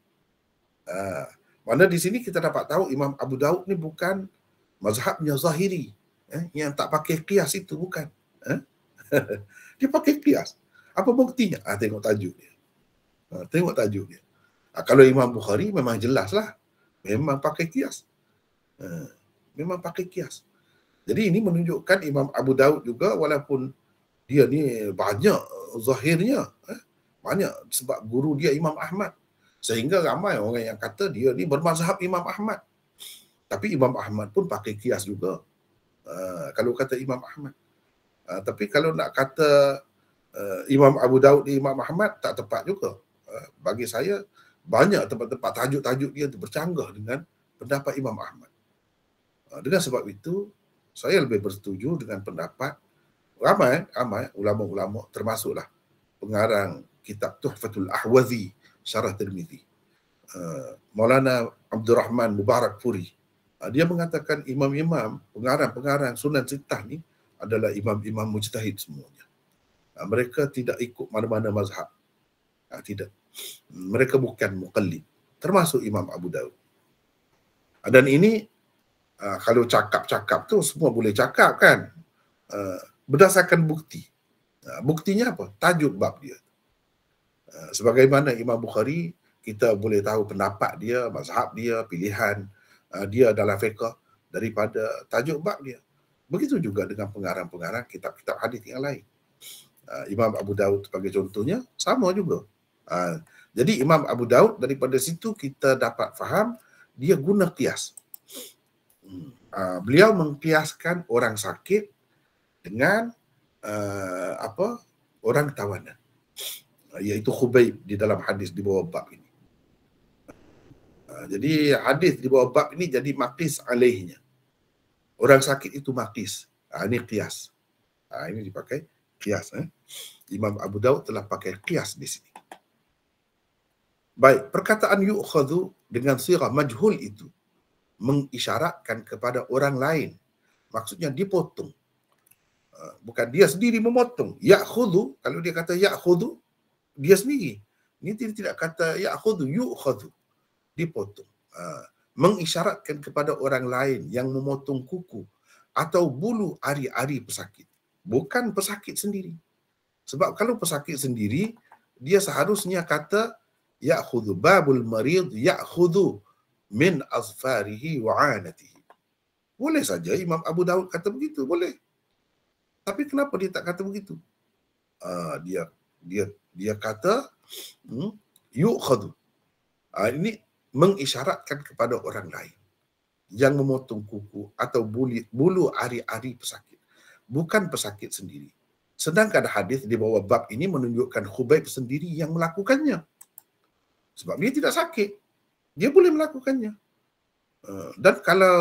Mana di sini kita dapat tahu Imam Abu Daud ni bukan mazhabnya Zahiri. Yang tak pakai qiyas itu bukan. Dia pakai qiyas. Apa buktinya? Tengok tajuk dia. Tengok tajuk dia. Kalau Imam Bukhari memang jelaslah. Memang pakai qiyas. Memang pakai qiyas. Jadi ini menunjukkan Imam Abu Daud juga walaupun dia ni banyak zahirnya. Banyak sebab guru dia Imam Ahmad. Sehingga ramai orang yang kata dia ni bermazhab Imam Ahmad. Tapi Imam Ahmad pun pakai qiyas juga. Kalau kata Imam Ahmad. Tapi kalau nak kata Imam Abu Daud ni Imam Ahmad, tak tepat juga. Bagi saya, banyak tempat-tempat tajuk-tajuk dia bercanggah dengan pendapat Imam Ahmad. Dengan sebab itu, saya lebih bersetuju dengan pendapat ramai ulama-ulama, termasuklah pengarang kitab Tuhfatul Ahwazi, Syarah Tirmizi, Maulana Abdul Rahman Mubarak Puri. Dia mengatakan imam-imam, pengarang-pengarang Sunan Sittah ni adalah imam-imam mujtahid semuanya. Mereka tidak ikut mana-mana mazhab. Tidak. Mereka bukan muqallid. Termasuk Imam Abu Daud. Dan ini, kalau cakap-cakap tu semua boleh cakap kan. Berdasarkan bukti. Buktinya apa? Tajuk bab dia. Sebagaimana Imam Bukhari, kita boleh tahu pendapat dia, mazhab dia, pilihan dia dalam fiqh daripada tajuk bab dia. Begitu juga dengan pengarang-pengarang kitab-kitab hadis yang lain. Imam Abu Daud sebagai contohnya, sama juga. Jadi Imam Abu Daud, daripada situ kita dapat faham dia guna qiyas. Beliau mengkiaskan orang sakit dengan orang tawanan, iaitu Khubayb di dalam hadis di bawah bab ini. Jadi hadis di bawah bab ini jadi maqis alaihnya. Orang sakit itu maqis. Ini qiyas. Ini dipakai qiyas. Imam Abu Daud telah pakai qiyas di sini. Baik, perkataan yu'khadhu dengan sirah majhul itu mengisyaratkan kepada orang lain. Maksudnya dipotong. Bukan dia sendiri memotong. Ya'khudhu, kalau dia kata ya'khudhu, dia sendiri. Ini tidak kata ya'khudhu, yu'khadhu. Dipotong. Mengisyaratkan kepada orang lain yang memotong kuku atau bulu ari-ari pesakit. Bukan pesakit sendiri. Sebab kalau pesakit sendiri, dia seharusnya kata ya'khudhu babul marid ya'khudhu min azfarihi wa 'anatihi. Boleh saja Imam Abu Daud kata begitu, boleh. Tapi kenapa dia tak kata begitu? Dia kata yu'khadhu. Ini mengisyaratkan kepada orang lain yang memotong kuku atau bulu ari-ari pesakit. Bukan pesakit sendiri. Sedangkan hadis di bawah bab ini menunjukkan Khubayb sendiri yang melakukannya. Sebab dia tidak sakit. Dia boleh melakukannya. Dan kalau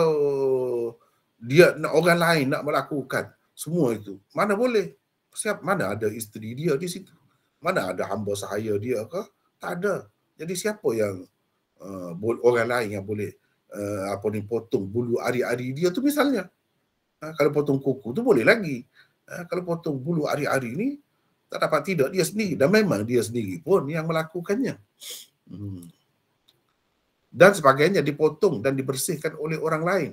dia orang lain nak melakukan semua itu, mana boleh? Mana ada isteri dia di situ? Mana ada hamba sahaya dia ke? Tak ada. Jadi siapa yang orang lain yang boleh potong bulu ari-ari dia tu misalnya. Kalau potong kuku tu boleh lagi. Kalau potong bulu ari-ari ni tak dapat tidak dia sendiri, dan memang dia sendiri pun yang melakukannya. Dan sebagainya dipotong dan dibersihkan oleh orang lain.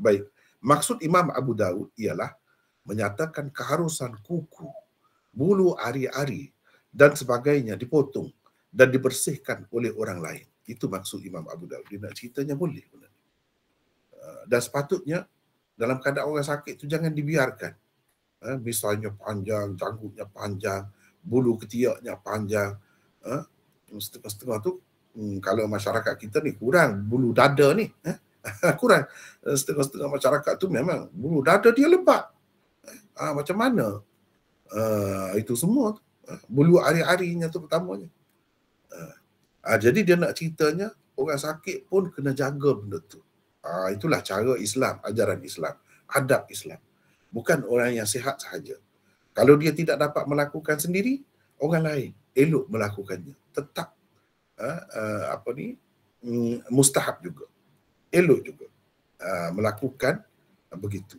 Baik. Maksud Imam Abu Daud ialah menyatakan keharusan kuku, bulu ari-ari dan sebagainya dipotong dan dibersihkan oleh orang lain. Itu maksud Imam Abu Daud. Dia nak ceritanya boleh. Dan sepatutnya dalam keadaan orang sakit itu jangan dibiarkan. Misalnya panjang, janggutnya panjang, bulu ketiaknya panjang. Setengah-setengah tu, kalau masyarakat kita ni kurang bulu dada ni. Kurang. Setengah-setengah masyarakat tu memang bulu dada dia lebat. Macam mana? Itu semua. Bulu ari-arinya tu pertamanya. Jadi dia nak ceritanya, orang sakit pun kena jaga benda tu. Itulah cara Islam, ajaran Islam, adab Islam. Bukan orang yang sihat sahaja. Kalau dia tidak dapat melakukan sendiri, orang lain elok melakukannya. Tetap mustahab juga. Elok juga melakukan begitu.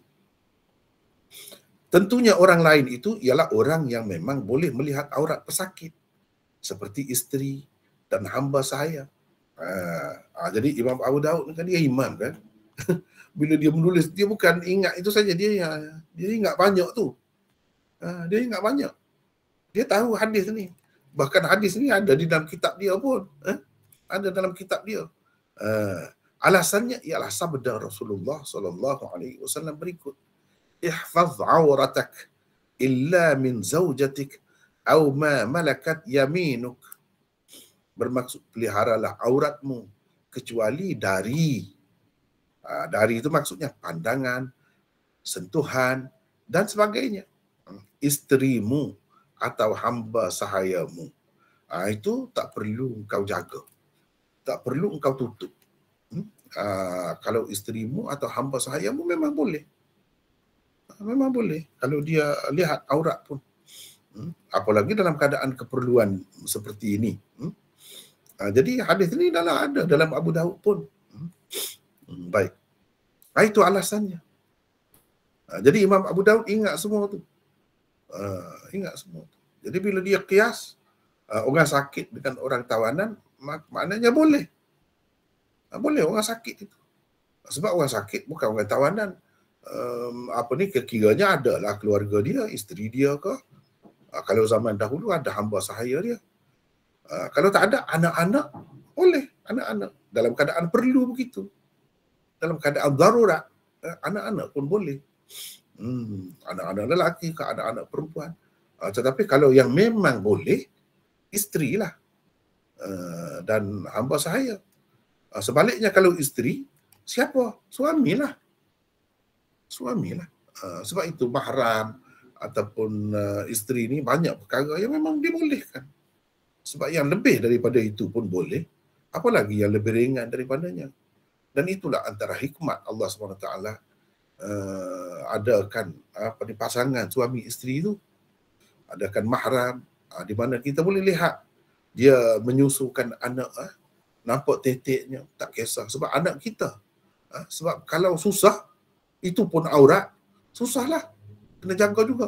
Tentunya orang lain itu ialah orang yang memang boleh melihat aurat pesakit. Seperti isteri dan hamba sahaya. Jadi Imam Abu Daud kan dia imam kan. Bila dia menulis, dia bukan ingat itu saja, dia ingat banyak tu. Dia ingat banyak. Dia tahu hadis ni. Bahkan hadis ni ada di dalam kitab dia pun. Ada dalam kitab dia. Alasannya ialah sabda Rasulullah SAW berikut. Ihfaz auratak illa min zawjatik aw ma malakat yaminuk. Bermaksud peliharalah auratmu kecuali dari itu maksudnya pandangan, sentuhan dan sebagainya. Isterimu atau hamba sahayamu. Itu tak perlu engkau jaga. Tak perlu engkau tutup. Kalau isterimu atau hamba sahayamu memang boleh. Memang boleh. Kalau dia lihat aurat pun. Apalagi dalam keadaan keperluan seperti ini. Jadi hadis ini ada dalam Abu Daud pun. Baik. Itu alasannya. Jadi Imam Abu Daud ingat semua tu. Ingat semua tu. Jadi bila dia qiyas orang sakit dengan orang tawanan, maknanya boleh. Boleh orang sakit itu. Sebab orang sakit bukan orang tawanan. Kekiranya adalah keluarga dia, isteri dia ke. Kalau zaman dahulu ada hamba sahaya dia. Kalau tak ada anak-anak, boleh anak-anak. Dalam keadaan perlu begitu. Dalam keadaan darurat, anak-anak pun boleh. Anak-anak lelaki ke anak-anak perempuan. Tetapi kalau yang memang boleh, isteri lah. Dan hamba sahaya. Sebaliknya kalau isteri, siapa? Suamilah. Suamilah. Sebab itu mahram ataupun isteri ni banyak perkara yang memang dibolehkan. Sebab yang lebih daripada itu pun boleh, apalagi yang lebih ringan daripadanya. Dan itulah antara hikmat Allah SWT adakan pasangan suami isteri itu adakan mahram, di mana kita boleh lihat dia menyusukan anak, nampak teteknya, tak kisah sebab anak kita. Sebab kalau susah, itu pun aurat, susahlah, kena jaga juga.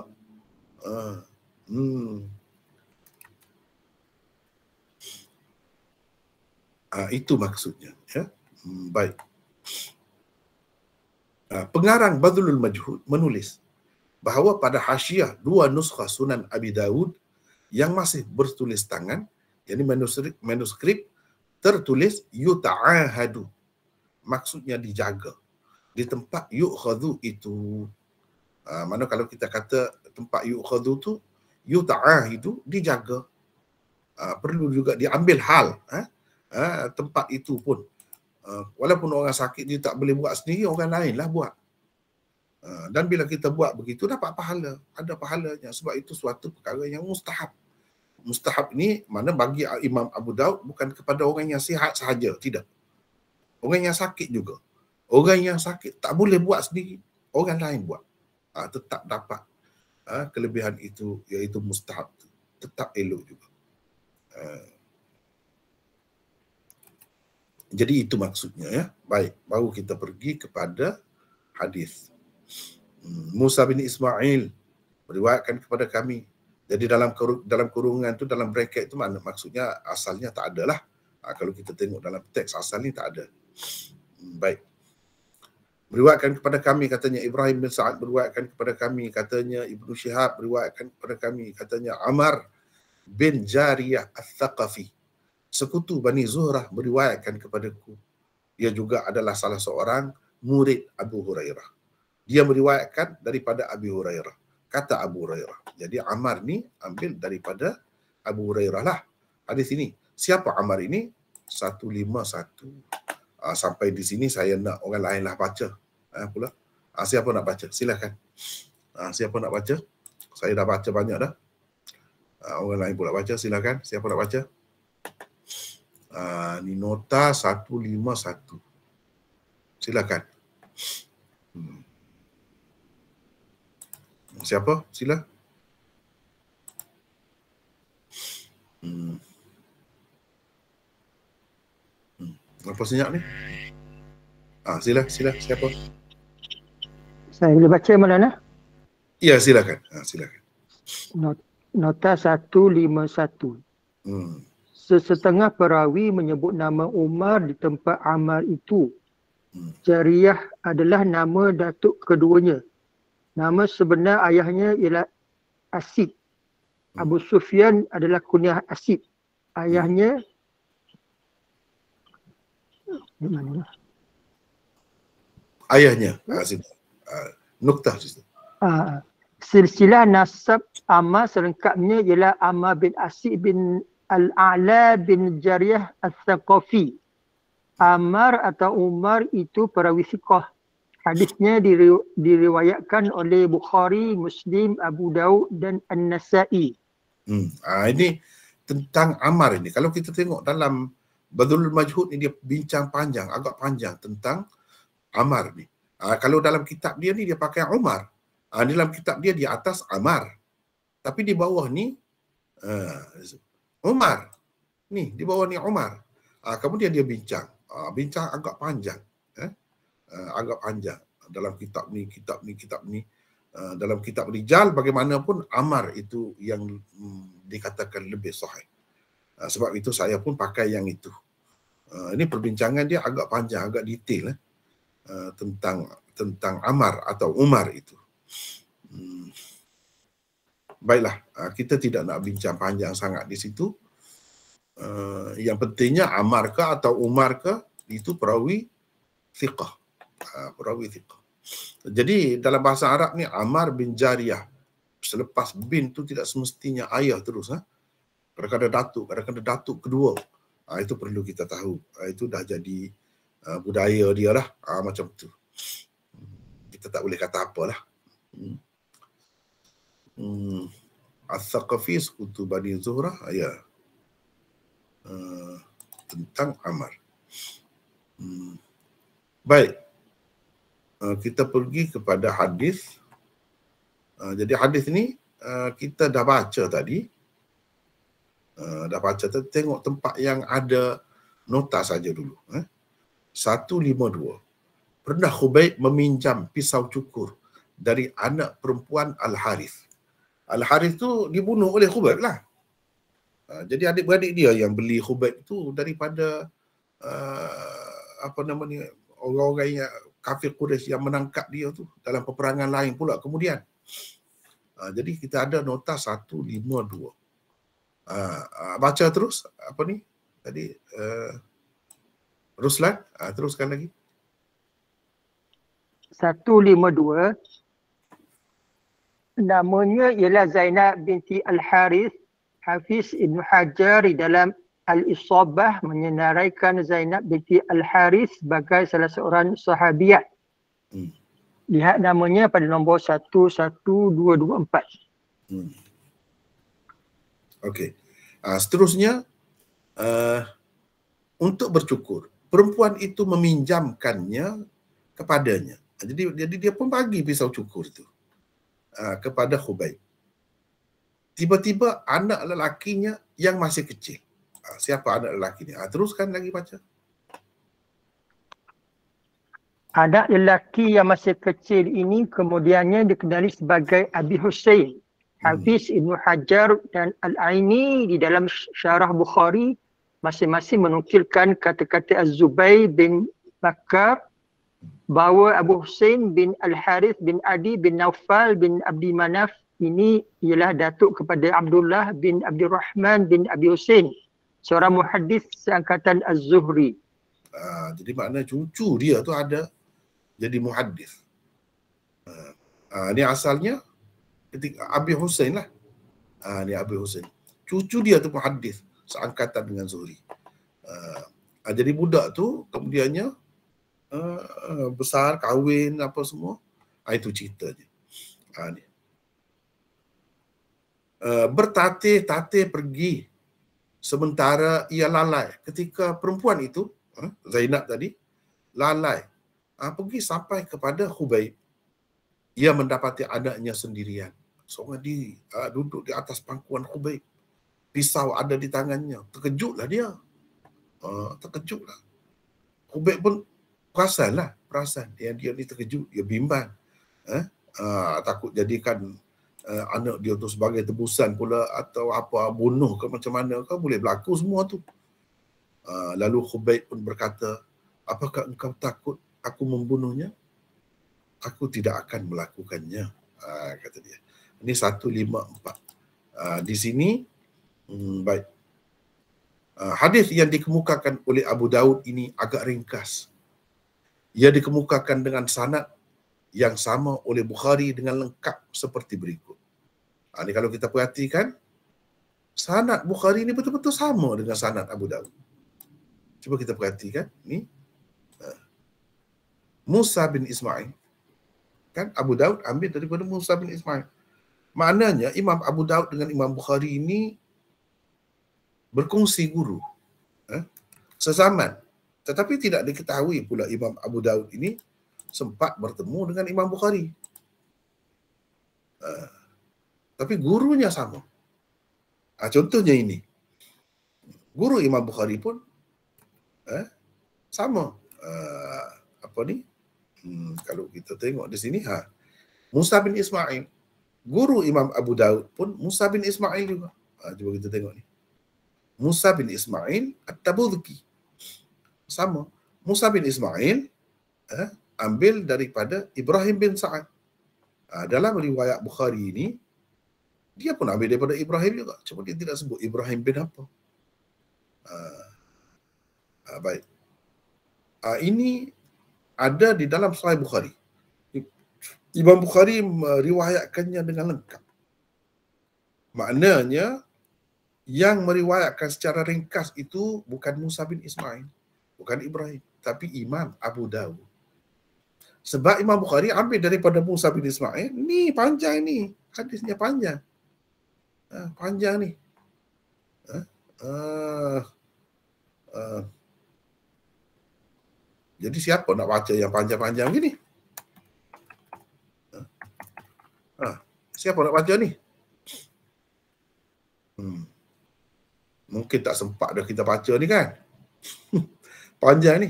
Itu maksudnya, ya. Baik. Pengarang Badlul Majhud menulis bahawa pada hasyiah 2 nuskhah Sunan Abi Dawud yang masih bertulis tangan, yakni manuskrip tertulis yuta'ahadu, maksudnya dijaga. Di tempat yu'khadhu itu, mana kalau kita kata tempat yu'khadhu tu, yuta'ahidu, dijaga. Perlu juga diambil hal, tempat itu pun. Walaupun orang sakit dia tak boleh buat sendiri, orang lain lah buat. Dan bila kita buat begitu, dapat pahala, ada pahalanya. Sebab itu suatu perkara yang mustahab. Mustahab ni mana bagi Imam Abu Daud bukan kepada orang yang sihat sahaja, tidak. Orang yang sakit juga. Orang yang sakit tak boleh buat sendiri, orang lain buat. Tetap dapat kelebihan itu, iaitu mustahab. Tetap elok juga. Jadi itu maksudnya, ya. Baik, baru kita pergi kepada hadis. Musa bin Ismail meriwayatkan kepada kami. Jadi dalam kurungan tu, dalam bracket tu mana maksudnya asalnya tak ada lah. Kalau kita tengok dalam teks asalnya tak ada. Baik. Meriwayatkan kepada kami, katanya Ibrahim bin Sa'ad meriwayatkan kepada kami, katanya Ibnu Syihab meriwayatkan kepada kami, katanya Amar bin Jariyah Al-Thaqafi, sekutu Bani Zuhrah, meriwayatkan kepadaku. Dia juga adalah salah seorang murid Abu Hurairah. Dia meriwayatkan daripada Abu Hurairah. Kata Abu Hurairah. Jadi Ammar ni ambil daripada Abu Hurairah lah hadis ini. Siapa Ammar ini? 151. Sampai di sini saya nak orang lain lah baca. Pula. Siapa nak baca? Silakan. Siapa nak baca? Saya dah baca banyak dah. Orang lain pula baca, silakan. Siapa nak baca? Ni nota 151. Silakan. Siapa? Sila. Apa senyap ni? Sila. Siapa? Saya boleh baca, Maulana? Ya, silakan. Silakan. Nota 151. Sesetengah perawi menyebut nama Umar di tempat Ammar itu. Jariyah adalah nama datuk keduanya. Nama sebenar ayahnya ialah Asid. Abu Sufyan adalah kunyah Asid. Ayahnya di mana? Ayahnya. Nuktah situ. Silsilah nasab Ammar selengkapnya ialah Ammar bin Asid bin Al-A'la bin Jariyah Al-Thaqafi. Ammar atau Umar itu perawi thiqah. Hadisnya diriwayatkan oleh Bukhari, Muslim, Abu Daud dan An-Nasa'i. Ini tentang Ammar ini. Kalau kita tengok dalam Badlul Majhud ni, dia bincang panjang, agak panjang tentang Ammar ni. Kalau dalam kitab dia ni dia pakai Umar. Dalam kitab dia di atas Ammar. Tapi di bawah ni Umar. Ni di bawah ni Umar. Kemudian dia bincang. Bincang agak panjang. Agak panjang dalam kitab ni. Dalam kitab Rijal bagaimanapun Ammar itu yang dikatakan lebih sahih. Sebab itu saya pun pakai yang itu. Ini perbincangan dia agak panjang, agak detail tentang Ammar atau Umar itu. Baiklah, kita tidak nak bincang panjang sangat di situ. Yang pentingnya Ammar ke atau Umar ke, itu perawi thiqah. Perawi thiqah. Jadi dalam bahasa Arab ni Ammar bin Jariyah. Selepas bin tu tidak semestinya ayah terus. Kadang-kadang datuk kedua. Itu perlu kita tahu. Itu dah jadi budaya dia lah. Macam tu. Kita tak boleh kata apalah. Al-Thaqafi sekutu Bani Zuhrah. Ya. Tentang Ammar. Baik. Kita pergi kepada hadis. Jadi hadis ni kita dah baca tadi. Dah baca tadi, tengok tempat yang ada nota saja dulu. 152. Pernah Khubayb meminjam pisau cukur dari anak perempuan Al-Harith. Al-Harith tu dibunuh oleh Khubayb lah. Jadi adik-beradik dia yang beli Khubayb tu daripada orang-orang yang kafir Quraisy yang menangkap dia tu dalam peperangan lain pula kemudian. Jadi kita ada nota 152. Baca terus apa ni tadi, Ruslan, teruskan lagi. 152. Namanya ialah Zainab binti Al-Harith. Hafiz Ibn Hajar di dalam Al-Isabah menyenaraikan Zainab binti Al-Harith sebagai salah seorang sahabiat. Lihat namanya pada nombor 11224. Okey. Seterusnya, untuk bercukur, perempuan itu meminjamkannya kepadanya. Jadi dia pun bagi pisau cukur itu kepada Khubayb. Tiba-tiba anak lelakinya yang masih kecil. Siapa anak lelakinya? Teruskan lagi baca. Anak lelaki yang masih kecil ini kemudiannya dikenali sebagai Abi Hussein. Hafiz Ibn Hajar dan Al-Aini di dalam syarah Bukhari masing-masing menukilkan kata-kata Az-Zubayr bin Bakar bahawa Abu Hussein bin Al-Harith bin Adi bin Naufal bin Abdi Manaf ini ialah datuk kepada Abdullah bin Abdurrahman bin Abi Hussein, seorang muhaddis seangkatan Az-Zuhri. Jadi makna cucu dia tu ada jadi muhaddis. Ni asalnya ketika Abi Hussein lah. Ni Abi Hussein. Cucu dia tu muhaddis seangkatan dengan Zuhri. Jadi budak tu kemudiannya besar, kahwin apa semua. Itu ceritanya. Ni. Bertatih-tatih pergi sementara ia lalai. Ketika perempuan itu, Zainab tadi, lalai. Pergi sampai kepada Khubayb. Ia mendapati anaknya sendirian. Seorang diri, duduk di atas pangkuan Khubayb. Pisau ada di tangannya. Terkejutlah dia. Terkejutlah. Khubayb pun perasan dia ni terkejut, dia bimbang. Takut jadikan anak dia tu sebagai tebusan pula atau apa, bunuh ke macam mana ke, boleh berlaku semua tu. Lalu Khubayb pun berkata, apakah engkau takut aku membunuhnya? Aku tidak akan melakukannya, kata dia. Ini 154. Di sini, baik. Hadis yang dikemukakan oleh Abu Daud ini agak ringkas. Ia dikemukakan dengan sanad yang sama oleh Bukhari dengan lengkap seperti berikut. Ini kalau kita perhatikan, sanad Bukhari ini betul-betul sama dengan sanad Abu Daud. Cuba kita perhatikan. Ni Musa bin Ismail. Kan Abu Daud ambil daripada Musa bin Ismail. Maknanya Imam Abu Daud dengan Imam Bukhari ini berkongsi guru. Sezaman. Tetapi tidak diketahui pula Imam Abu Daud ini sempat bertemu dengan Imam Bukhari. Tapi gurunya sama. Contohnya ini. Guru Imam Bukhari pun sama. Apa ni? Kalau kita tengok di sini, Musa bin Ismail. Guru Imam Abu Daud pun Musa bin Ismail juga. Cuba kita tengok ni. Musa bin Ismail At-Tabudhki. Sama. Musa bin Ismail ambil daripada Ibrahim bin Sa'ad. Dalam riwayat Bukhari ini, dia pun ambil daripada Ibrahim juga. Cuma dia tidak sebut Ibrahim bin apa. Baik. Ini ada di dalam Sahih Bukhari. Imam Bukhari meriwayatkannya dengan lengkap. Maknanya, yang meriwayatkan secara ringkas itu bukan Musa bin Ismail, bukan Ibrahim, tapi Imam Abu Dawud. Sebab Imam Bukhari ambil daripada Musa bin Ismail, ni panjang ni, hadisnya panjang. Panjang ni. Jadi siapa nak baca yang panjang-panjang gini? Siapa nak baca ni? Mungkin tak sempat dah kita baca ni kan. Panjang ni.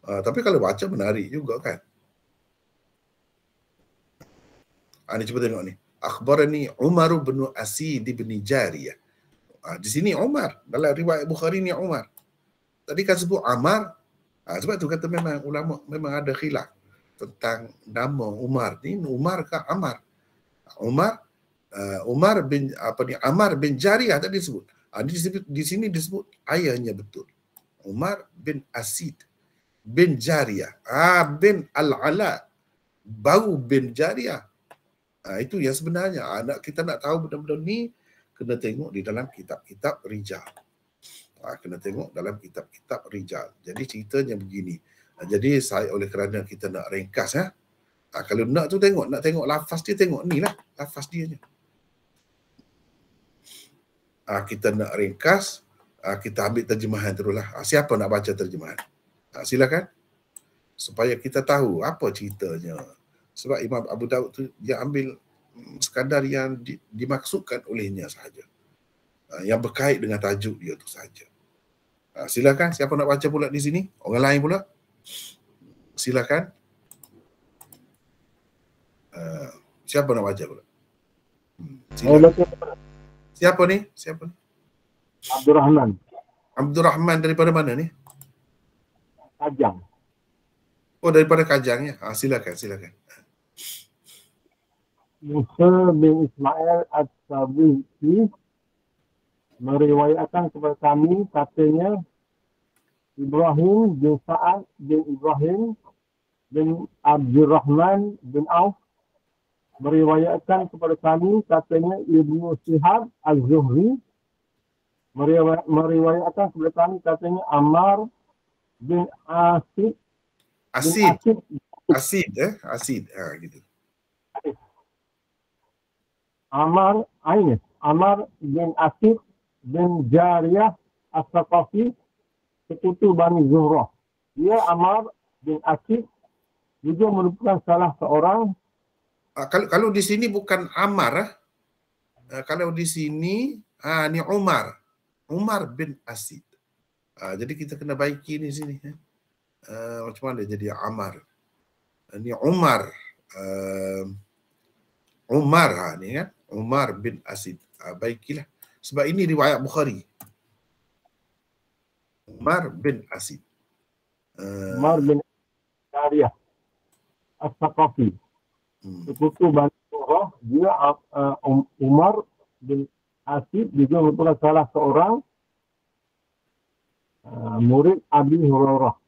Tapi kalau baca menarik juga kan. Ni cuba tengok ni. Akhbarani Umar bin Asid bin Jariyah. Di sini Umar. Dalam riwayat Bukhari ni Umar. Tadi kan sebut Ammar. Sebab tu kata memang ulama memang ada khilaf tentang nama Umar ni. Umar ke Ammar? Umar bin Ammar bin Jariyah tadi disebut. Di sini disebut ayahnya betul. Umar bin Asid bin Jariyah. Bin Al-Ala baru bin Jariyah. Itu yang sebenarnya. Kita nak tahu benda-benda ni kena tengok di dalam kitab-kitab rijal. Kena tengok dalam kitab-kitab rijal. Jadi ceritanya begini. Jadi oleh kerana kita nak ringkas kalau nak tengok lafaz dia, tengok ni lah lafaz dia je. Kita nak ringkas, kita ambil terjemahan teruslah. Siapa nak baca terjemahan? Silakan. Supaya kita tahu apa ceritanya. Sebab Imam Abu Daud tu dia ambil sekadar yang dimaksudkan olehnya sahaja. Yang berkait dengan tajuk dia tu sahaja. Silakan, siapa nak baca pula di sini? Orang lain pula? Silakan. Siapa nak baca pula? Siapa ni? Abdul Rahman. Abdul Rahman daripada mana ni? Kajang. Oh, daripada Kajang ya. Silakan. Musa bin Ismail As-Sabihi meriwayatkan kepada kami, katanya Ibrahim bin Sa'ad bin Ibrahim bin Abdurrahman bin Auf meriwayatkan kepada kami, katanya Ibnu Shihab Az-Zuhri meriwayatkan kepada kami, katanya Ammar bin Asid. Asid gitu. Ammar bin Asid bin Jariyah As-Saqafi, sekutu Bani Zuhrah. Dia Ammar bin Asid juga merupakan salah seorang. Kalau di sini bukan Ammar, kalau di sini ni Umar bin Asid. Jadi kita kena baiki ni sini. Macam mana jadi Ammar? Ni Umar. Ni kan? Umar bin Asid. Baikilah. Sebab ini riwayat Bukhari. Umar bin Asid. Umar bin Jariyah As-Saqafi. Sekutu Bani Zuhrah. Dia Umar bin Asid juga merupakan salah seorang murid Abi Hurairah.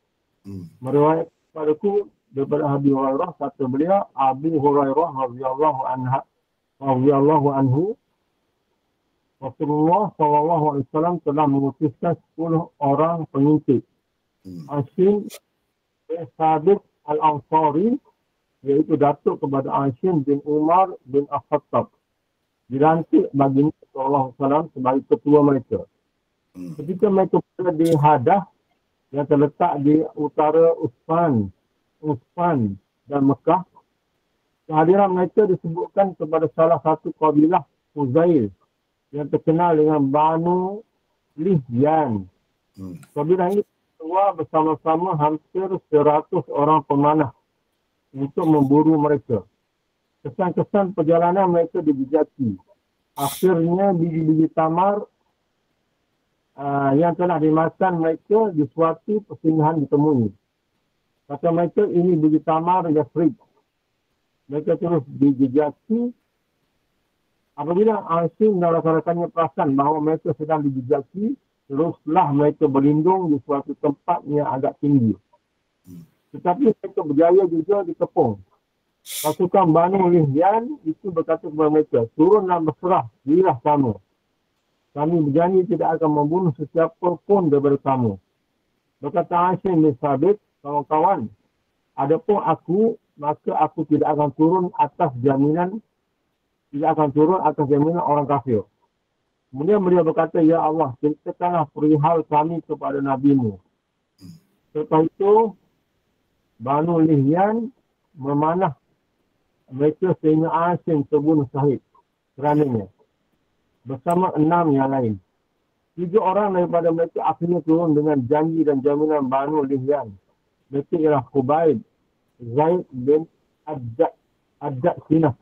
Meriwayat kepadaku daripada Abi Hurairah, kata beliau, Abu Hurairah radhiyallahu anhu, Rasulullah SAW telah mengutuskan 10 orang pengintip. Ashim bin Sabit Al-Ansari, iaitu datuk kepada Ashim bin Umar bin Al-Khattab, dilantik baginda Rasulullah SAW sebagai ketua mereka. Ketika mereka berada di Hadah yang terletak di utara Usfan dan Mekah, kehadiran mereka disebutkan kepada salah satu kabilah Huzail yang terkenal dengan Banu Lihyan. Kabilah ini keluar bersama-sama hampir 100 orang pemanah untuk memburu mereka. Kesan-kesan perjalanan mereka dijejaki. Akhirnya biji-biji tamar yang telah dimakan mereka di suatu persinggahan ditemui. Kata mereka, ini biji tamar Yathrib. Mereka terus dijejaki. Apabila Ashim dan rakan-rakannya perasan bahawa mereka sedang dijejaki, teruslah mereka berlindung di suatu tempat yang agak tinggi. Tetapi mereka berjaya juga dikepung. Pasukan Banu Lihyan itu berkata kepada mereka, turun dan berserah, dirilah kamu. Kami berjanji tidak akan membunuh sesiapa pun daripada kamu. Berkata Ashim bin Sabit, kawan-kawan, adapun aku, maka aku tidak akan turun atas jaminan orang kafir. Kemudian beliau berkata, ya Allah, ceritakanlah perihal kami kepada Nabi-Mu. Setelah itu, Banu Lihyan memanah mereka sehingga Ashim terbunuh syahid. kerananya bersama 6 yang lain. 3 orang daripada mereka akhirnya turun dengan janji dan jaminan Banu Lihyan. Mereka ialah Khubayb, Zaid bin Ad-Dasinah.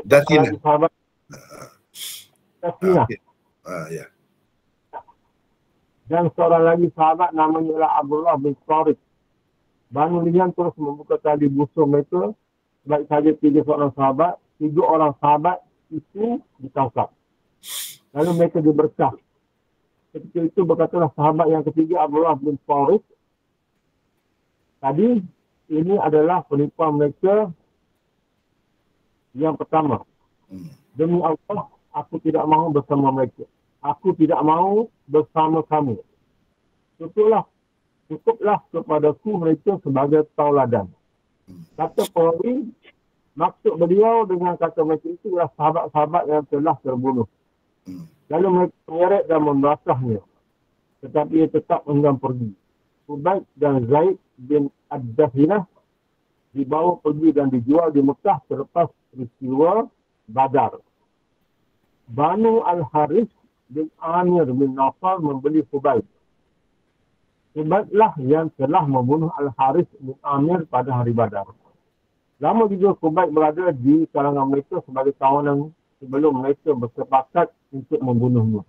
Dasinah. Sahabat Dasinah. Ya. Dan seorang lagi sahabat namanya ialah Abdullah bin Tariq. Banu Lihyan terus membuka tali busur mereka. Baik saja 3 seorang sahabat, 3 orang sahabat itu ditangkap. Lalu mereka diberkah. Ketika itu berkatalah sahabat yang ketiga Abdullah bin Tariq. Tadi ini adalah penipuan mereka yang pertama. Demi Allah, aku tidak mahu bersama mereka. Aku tidak mahu bersama kamu. Cukuplah kepadaku mereka sebagai tauladan. Kata perawi, maksud beliau dengan kata mereka itu adalah sahabat-sahabat yang telah terbunuh. Lalu mereka menyeret dan membasahnya. Tetapi ia tetap enggan pergi. Khubayb dan Zaid bin Ad-Dasinah dibawa pergi dan dijual di Mekah selepas peristiwa Badar. Banu Al-Harith bin Amir bin Nawfal membeli Khubayb. Khubayblah yang telah membunuh Al-Harith bin Amir pada hari Badar. Lama juga Khubayb berada di kalangan mereka sebagai tawanan sebelum mereka bersepakat untuk membunuhnya.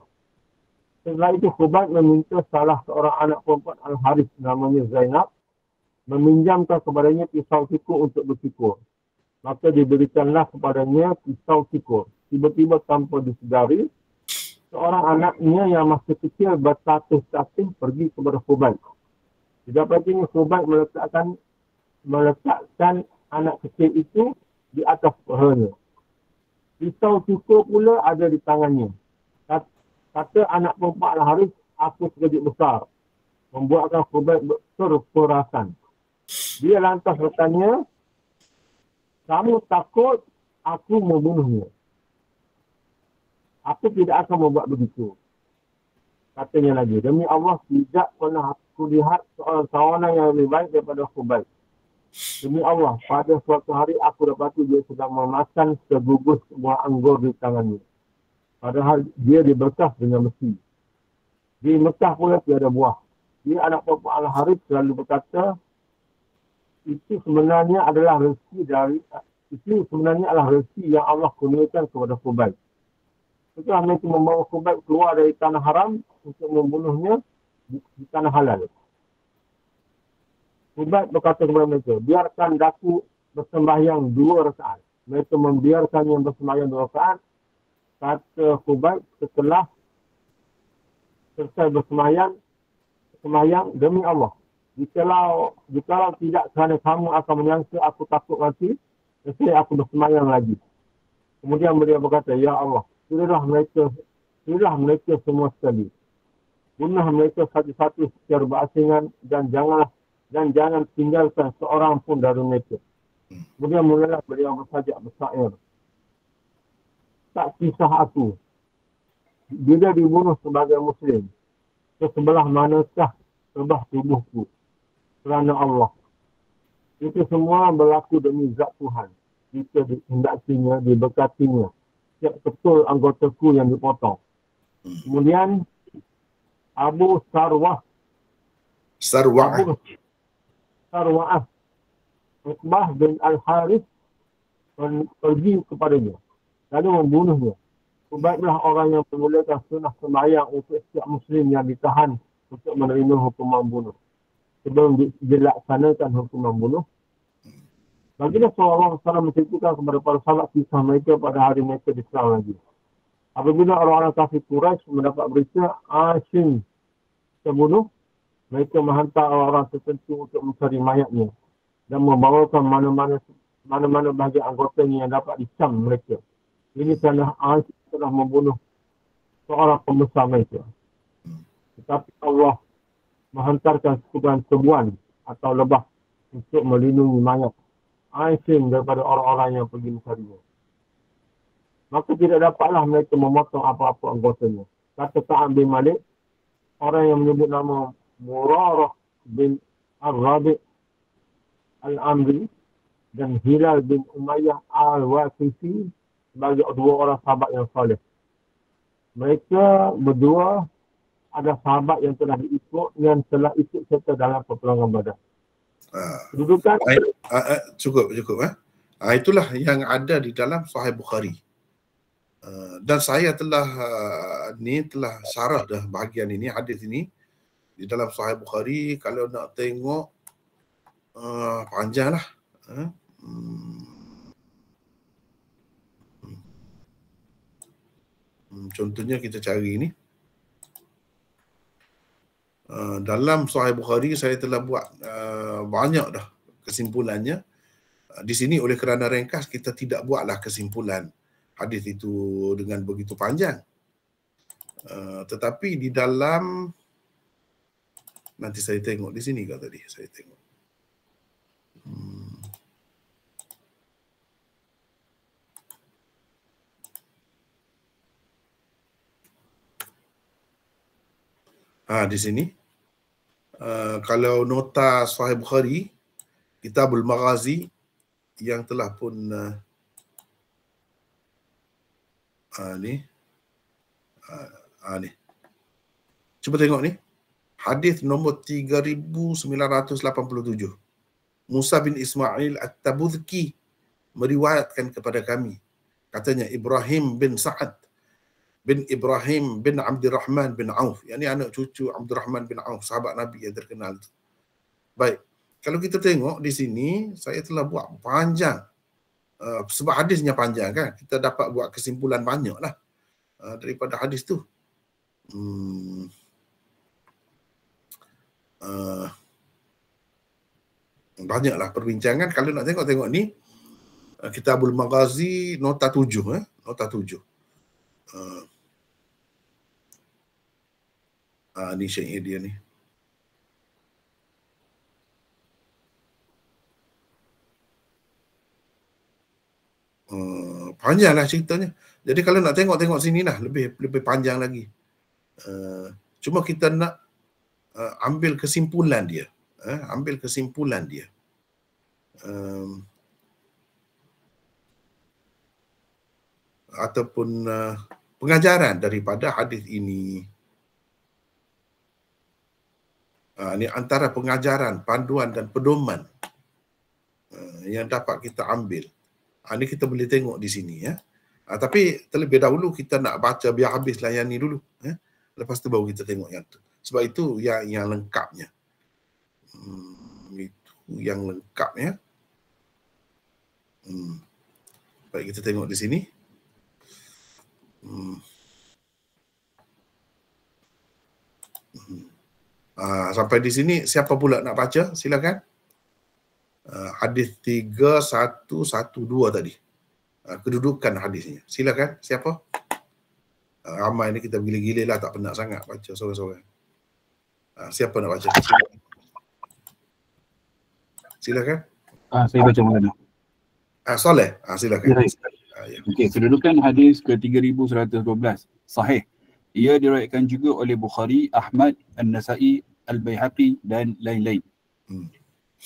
Setelah itu Khubayb meminta salah seorang anak perempuan Al-Harith namanya Zainab meminjamkan kepadanya pisau tikur untuk bercukur. Maka diberikanlah kepadanya pisau tikur. Tiba-tiba tanpa disedari, seorang anaknya yang masih kecil bertatih-tatih pergi kepada Khubayb. Didapatinya Khubayb meletakkan anak kecil itu di atas pahanya. Pisau cukur pula ada di tangannya. Kata anak perempuan Al-Harith, aku sekejap besar. Membuatkan Khubayb terperasan. Dia lantas bertanya, kamu takut aku membunuhnya? Aku tidak akan membuat begitu. Katanya lagi, demi Allah tidak pernah aku lihat seorang tawanan yang lebih baik daripada Khubayb. Demi Allah, pada suatu hari aku dapati dia sedang memakan segugus buah anggur di tangannya. Padahal dia diberkah dengan besi. Di Mekah pula tiada buah. Dia anak perempuan Al-Harith selalu berkata, itu sebenarnya adalah rezeki yang Allah kurniakan kepada Khubayb. Setelah mereka membawa Khubayb keluar dari tanah haram untuk membunuhnya di tanah halal. Khubayb berkata kepada mereka, biarkan daku bersembahyang 2 rakaat. Mereka membiarkannya bersembahyang 2 rakaat. Kata Khubayb setelah selesai bersembahyang, demi Allah, jikalau tidak kerana kamu akan menyangka aku takut mati, saya aku bersembahyang lagi. Kemudian beliau berkata, ya Allah, pilihlah mereka semua sekali. Bunuh mereka satu-satu secara berasingan dan jangan tinggalkan seorang pun dari mereka. Kemudian mulalah beliau bersajak bersair. Tak kisah aku, bila dibunuh sebagai Muslim, ke sebelah manakah sebelah tubuhku? Kerana Allah. Itu semua berlaku demi zat Tuhan. Jika dihendakinya, diberkatinya. Siap betul anggotaku yang dipotong. Kemudian Abu Sarwah. Uqbah bin Al-Harith pergi kepadanya. Lalu membunuhnya. Khubayblah orang yang memulakan sunnah sembahyang untuk setiap Muslim yang ditahan untuk menerima hukuman bunuh. Sebelum dilaksanakan hukuman bunuh. Baginda SAW menceritakan kepada para sahabat kisah mereka pada hari mereka diserang lagi. Apabila orang-orang kafir Quraisy mendapat berita Hashim terbunuh, mereka menghantar orang-orang tertentu untuk mencari mayatnya dan membawakan mana-mana bahagian anggotanya yang dapat dicam mereka. Ini kerana Hashim telah membunuh seorang pembesar mereka. Tetapi Allah menghantarkan sekutuan tebuan atau lebah untuk melindungi mayat Hashim daripada orang-orang yang pergi mencarinya. Maka tidak dapatlah mereka memotong apa-apa anggotanya. Kata Ka'ab bin Malik, orang yang menyebut nama Murarah bin Al-Rabi' Al-Amri, dan Hilal bin Umayyah al-Waqifi sebagai dua orang sahabat yang soleh. Mereka berdua ada sahabat yang telah diikut dan telah ikut serta dalam peperangan Badar. Kedudukan Cukup. Itulah yang ada di dalam Sahih Bukhari. Dan saya telah syarah dah bahagian ini, hadis ini di dalam Sahih Bukhari. Kalau nak tengok panjang lah. Contohnya kita cari ini. Dalam Sahih Bukhari saya telah buat banyak dah kesimpulannya. Di sini oleh kerana ringkas kita tidak buatlah kesimpulan hadis itu dengan begitu panjang. Tetapi di dalam, nanti saya tengok di sini ke tadi saya tengok. Di sini kalau nota Sahih Bukhari, Kitabul Maghazi yang telah pun ni. Cuba tengok ni. Hadis nombor 3987. Musa bin Ismail At-Tabuzki meriwayatkan kepada kami. Katanya Ibrahim bin Sa'ad bin Ibrahim bin Abdurrahman bin Auf. Yang ni anak cucu Abdurrahman bin Auf, sahabat Nabi yang terkenal. Baik. Kalau kita tengok di sini, saya telah buat panjang. Sebab hadisnya panjang kan, kita dapat buat kesimpulan banyak lah daripada hadis tu. Banyaklah perbincangan. Kalau nak tengok ni, Kitabul Maghazi nota 7. Nota 7. Ni syair dia ni. Panjanglah ceritanya. Jadi kalau nak tengok sini lah, lebih panjang lagi. Cuma kita nak ambil kesimpulan dia. Ataupun pengajaran daripada hadis ini. Ini antara pengajaran, panduan dan pedoman yang dapat kita ambil. Ini kita boleh tengok di sini ya. Tapi terlebih dahulu kita nak baca biar habislah yang ni dulu. Lepas tu baru kita tengok yang tu. Sebab itu yang lengkapnya. Itu yang lengkapnya. Baik, kita tengok di sini. Sampai di sini siapa pula nak baca? Silakan. Hadis 3112 tadi. Kedudukan hadisnya. Silakan, siapa? Ramai ni kita gila-gila lah, tak penat sangat baca seorang-seorang. Siapa nak baca? Silakan. Saya baca mana? Soleh. Silakan. Okey, kedudukan hadis ke-3112 sahih. Ia diriwayatkan juga oleh Bukhari, Ahmad, An-Nasa'i, Al-Baihaqi dan lain-lain.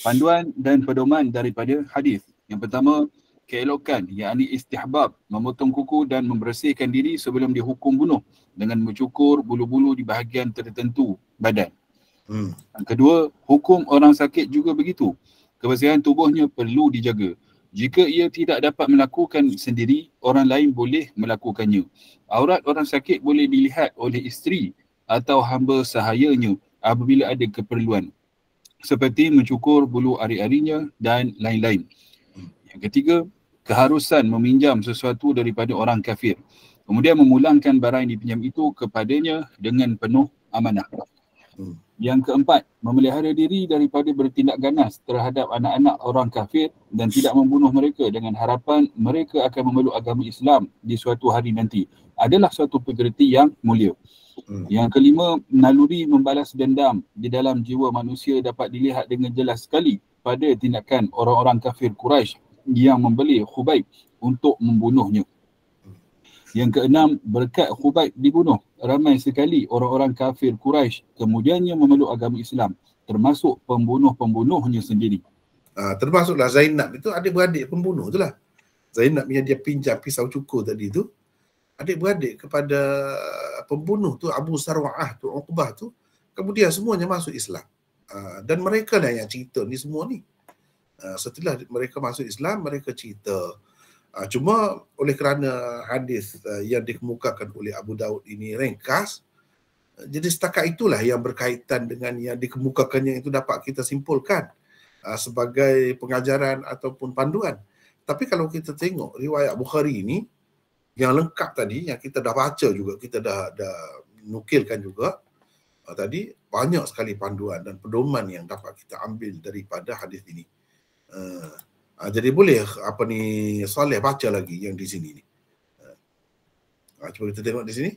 Panduan dan pedoman daripada hadis. Yang pertama, keelokan, yakni istihbab, memotong kuku dan membersihkan diri sebelum dihukum bunuh dengan mencukur bulu-bulu di bahagian tertentu badan. Yang kedua, hukum orang sakit juga begitu. Kebersihan tubuhnya perlu dijaga. Jika ia tidak dapat melakukan sendiri, orang lain boleh melakukannya. Aurat orang sakit boleh dilihat oleh isteri atau hamba sahayanya apabila ada keperluan, seperti mencukur bulu ari-arinya dan lain-lain. Yang ketiga, keharusan meminjam sesuatu daripada orang kafir, kemudian memulangkan barang yang dipinjam itu kepadanya dengan penuh amanah. Yang keempat, memelihara diri daripada bertindak ganas terhadap anak-anak orang kafir dan tidak membunuh mereka dengan harapan mereka akan memeluk agama Islam di suatu hari nanti adalah suatu pekerti yang mulia. Yang kelima, naluri membalas dendam di dalam jiwa manusia dapat dilihat dengan jelas sekali pada tindakan orang-orang kafir Quraisy yang membeli Khubayb untuk membunuhnya. Yang keenam, berkat Khubayb dibunuh, ramai sekali orang-orang kafir Quraisy kemudiannya memeluk agama Islam, termasuk pembunuh-pembunuhnya sendiri. Termasuklah Zainab itu adik-beradik pembunuh itulah. Zainab yang dia pinjam pisau cukur tadi tu, adik-beradik kepada pembunuh tu Abu Sarwa'ah tu, Uqbah tu, kemudian semuanya masuk Islam. Dan mereka lah yang cerita ni semua ni. Setelah mereka masuk Islam, mereka cerita. Cuma oleh kerana hadis yang dikemukakan oleh Abu Daud ini ringkas, jadi setakat itulah yang berkaitan dengan yang dikemukakannya itu dapat kita simpulkan sebagai pengajaran ataupun panduan. Tapi kalau kita tengok riwayat Bukhari ini yang lengkap tadi, yang kita dah baca juga, kita dah nukilkan juga tadi, banyak sekali panduan dan pedoman yang dapat kita ambil daripada hadis ini. Jadi boleh Saleh baca lagi yang di sini ni. Cuba kita tengok di sini.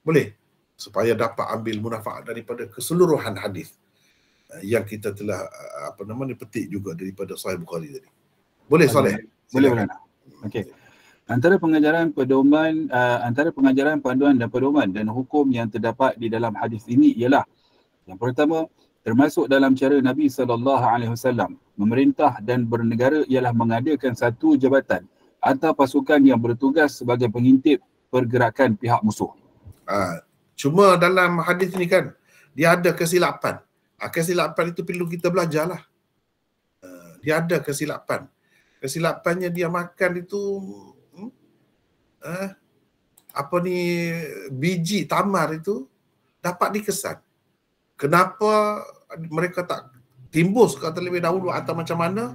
Boleh, supaya dapat ambil manfaat daripada keseluruhan hadis yang kita telah petik juga daripada Sahih Bukhari tadi. Boleh Saleh? Boleh. Okey. Antara pengajaran panduan dan pedoman dan hukum yang terdapat di dalam hadis ini ialah yang pertama, termasuk dalam cara Nabi SAW memerintah dan bernegara ialah mengadakan satu jabatan atau pasukan yang bertugas sebagai pengintip pergerakan pihak musuh. Cuma dalam hadis ni kan dia ada kesilapan. Kesilapan itu perlu kita belajarlah. Dia ada kesilapan. Kesilapannya dia makan itu biji tamar itu dapat dikesan. Kenapa mereka tak timbus terlebih dahulu atau macam mana,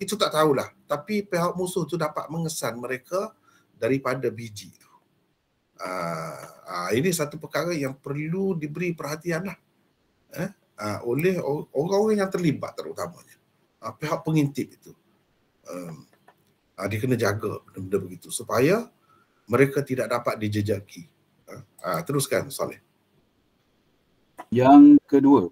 itu tak tahulah. Tapi pihak musuh tu dapat mengesan mereka daripada biji itu. Ini satu perkara yang perlu diberi perhatian lah oleh orang-orang yang terlibat, terutamanya pihak pengintip itu. Dia kena jaga benda-benda begitu supaya mereka tidak dapat dijejaki. Teruskan Saleh. Yang kedua,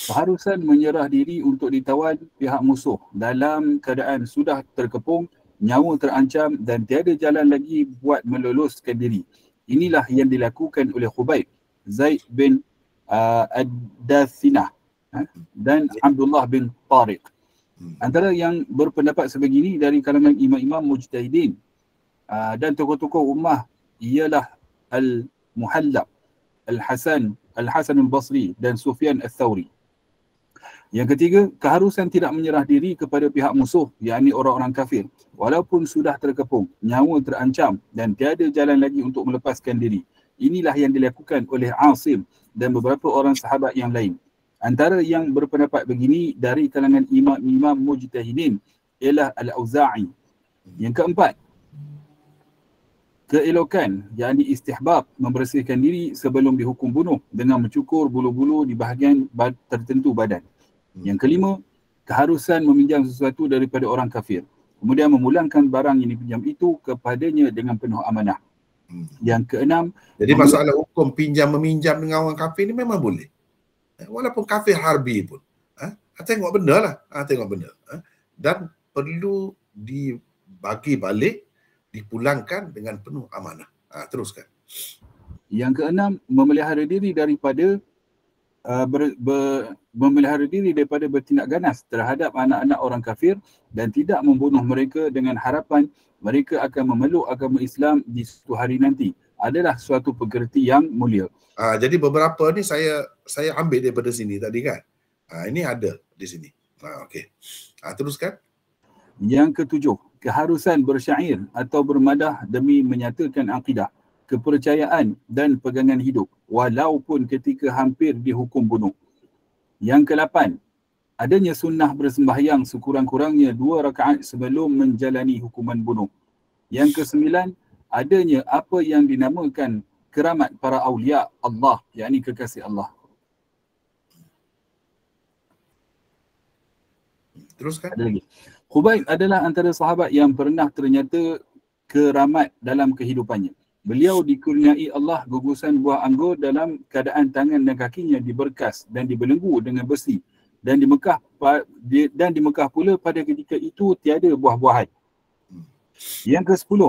keharusan menyerah diri untuk ditawan pihak musuh dalam keadaan sudah terkepung, nyawa terancam dan tiada jalan lagi buat meloluskan diri. Inilah yang dilakukan oleh Khubayb, Zaid bin Ad-Dathinah dan Abdullah bin Tariq. Antara yang berpendapat sebegini dari kalangan imam-imam mujtahidin dan tokoh-tokoh ummah ialah Al-Muhallab, Al-Hasan Al-Basri dan Sufyan Al-Thawri. Yang ketiga, keharusan tidak menyerah diri kepada pihak musuh, yakni orang-orang kafir, walaupun sudah terkepung, nyawa terancam dan tiada jalan lagi untuk melepaskan diri. Inilah yang dilakukan oleh Asim dan beberapa orang sahabat yang lain. Antara yang berpendapat begini dari kalangan imam-imam mujtahidin ialah Al-Auza'i. Yang keempat, keelokan, yakni istihbab membersihkan diri sebelum dihukum bunuh dengan mencukur bulu-bulu di bahagian tertentu badan. Yang kelima, keharusan meminjam sesuatu daripada orang kafir, kemudian memulangkan barang yang dipinjam itu kepadanya dengan penuh amanah. Yang keenam, jadi masalah hukum pinjam-meminjam dengan orang kafir ni memang boleh. Walaupun kafir harbi pun. Tengok benda lah. Tengok benda. Dan perlu dibagi balik, dipulangkan dengan penuh amanah. Teruskan. Yang keenam, memelihara diri daripada bertindak ganas terhadap anak-anak orang kafir dan tidak membunuh mereka dengan harapan mereka akan memeluk agama Islam di suatu hari nanti adalah suatu pekerti yang mulia. Jadi beberapa ni saya ambil daripada sini tadi kan. Ini ada di sini. Okey. Teruskan. Yang ketujuh, keharusan bersyair atau bermadah demi menyatakan akidah, kepercayaan dan pegangan hidup walaupun ketika hampir dihukum bunuh. Yang ke-8, adanya sunnah bersembahyang sekurang-kurangnya 2 rakaat sebelum menjalani hukuman bunuh. Yang ke-9, adanya apa yang dinamakan keramat para awliya Allah, yakni kekasih Allah. Teruskan. Ada lagi. Khubayb adalah antara sahabat yang pernah ternyata keramat dalam kehidupannya. Beliau dikurniai Allah gugusan buah anggur dalam keadaan tangan dan kakinya diberkas dan dibelenggu dengan besi. Dan di Mekah pula pada ketika itu tiada buah-buahan. Yang ke-10,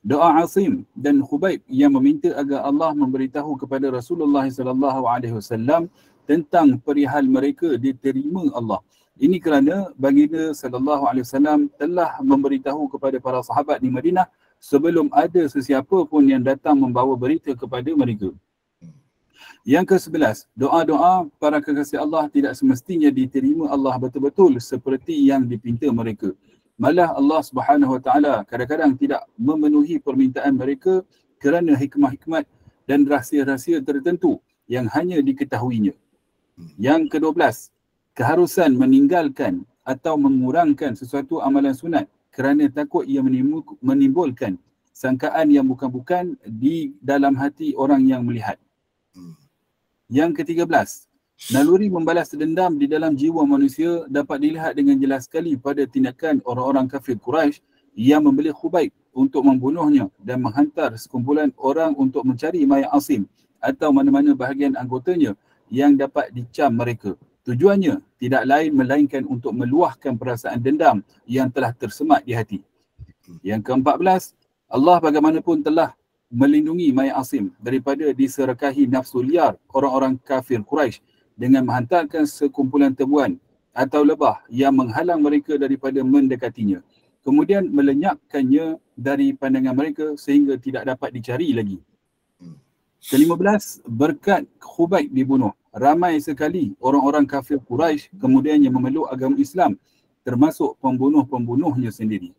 doa Asim dan Khubayb yang meminta agar Allah memberitahu kepada Rasulullah SAW tentang perihal mereka diterima Allah Ini kerana baginda sallallahu alaihi wasallam telah memberitahu kepada para sahabat di Madinah sebelum ada sesiapa pun yang datang membawa berita kepada mereka. Yang ke-11, doa-doa para kekasih Allah tidak semestinya diterima Allah betul-betul seperti yang dipinta mereka. Malah Allah Subhanahu Wa Taala kadang-kadang tidak memenuhi permintaan mereka kerana hikmah-hikmat dan rahsia-rahsia tertentu yang hanya diketahuinya. Yang ke-12, keharusan meninggalkan atau mengurangkan sesuatu amalan sunat kerana takut ia menimbulkan sangkaan yang bukan-bukan di dalam hati orang yang melihat. Yang ke-13, naluri membalas dendam di dalam jiwa manusia dapat dilihat dengan jelas sekali pada tindakan orang-orang kafir Quraisy yang membeli Khubayb untuk membunuhnya dan menghantar sekumpulan orang untuk mencari mayat Asim atau mana-mana bahagian anggotanya yang dapat dicam mereka. Tujuannya tidak lain melainkan untuk meluahkan perasaan dendam yang telah tersemat di hati. Yang ke-14, Allah bagaimanapun telah melindungi mayat Asim daripada diserakahi nafsu liar orang-orang kafir Quraisy dengan menghantarkan sekumpulan tebuan atau lebah yang menghalang mereka daripada mendekatinya. Kemudian melenyapkannya dari pandangan mereka sehingga tidak dapat dicari lagi. Ke-15, berkat Khubayb dibunuh, ramai sekali orang-orang kafir Quraisy kemudiannya memeluk agama Islam, termasuk pembunuh-pembunuhnya sendiri.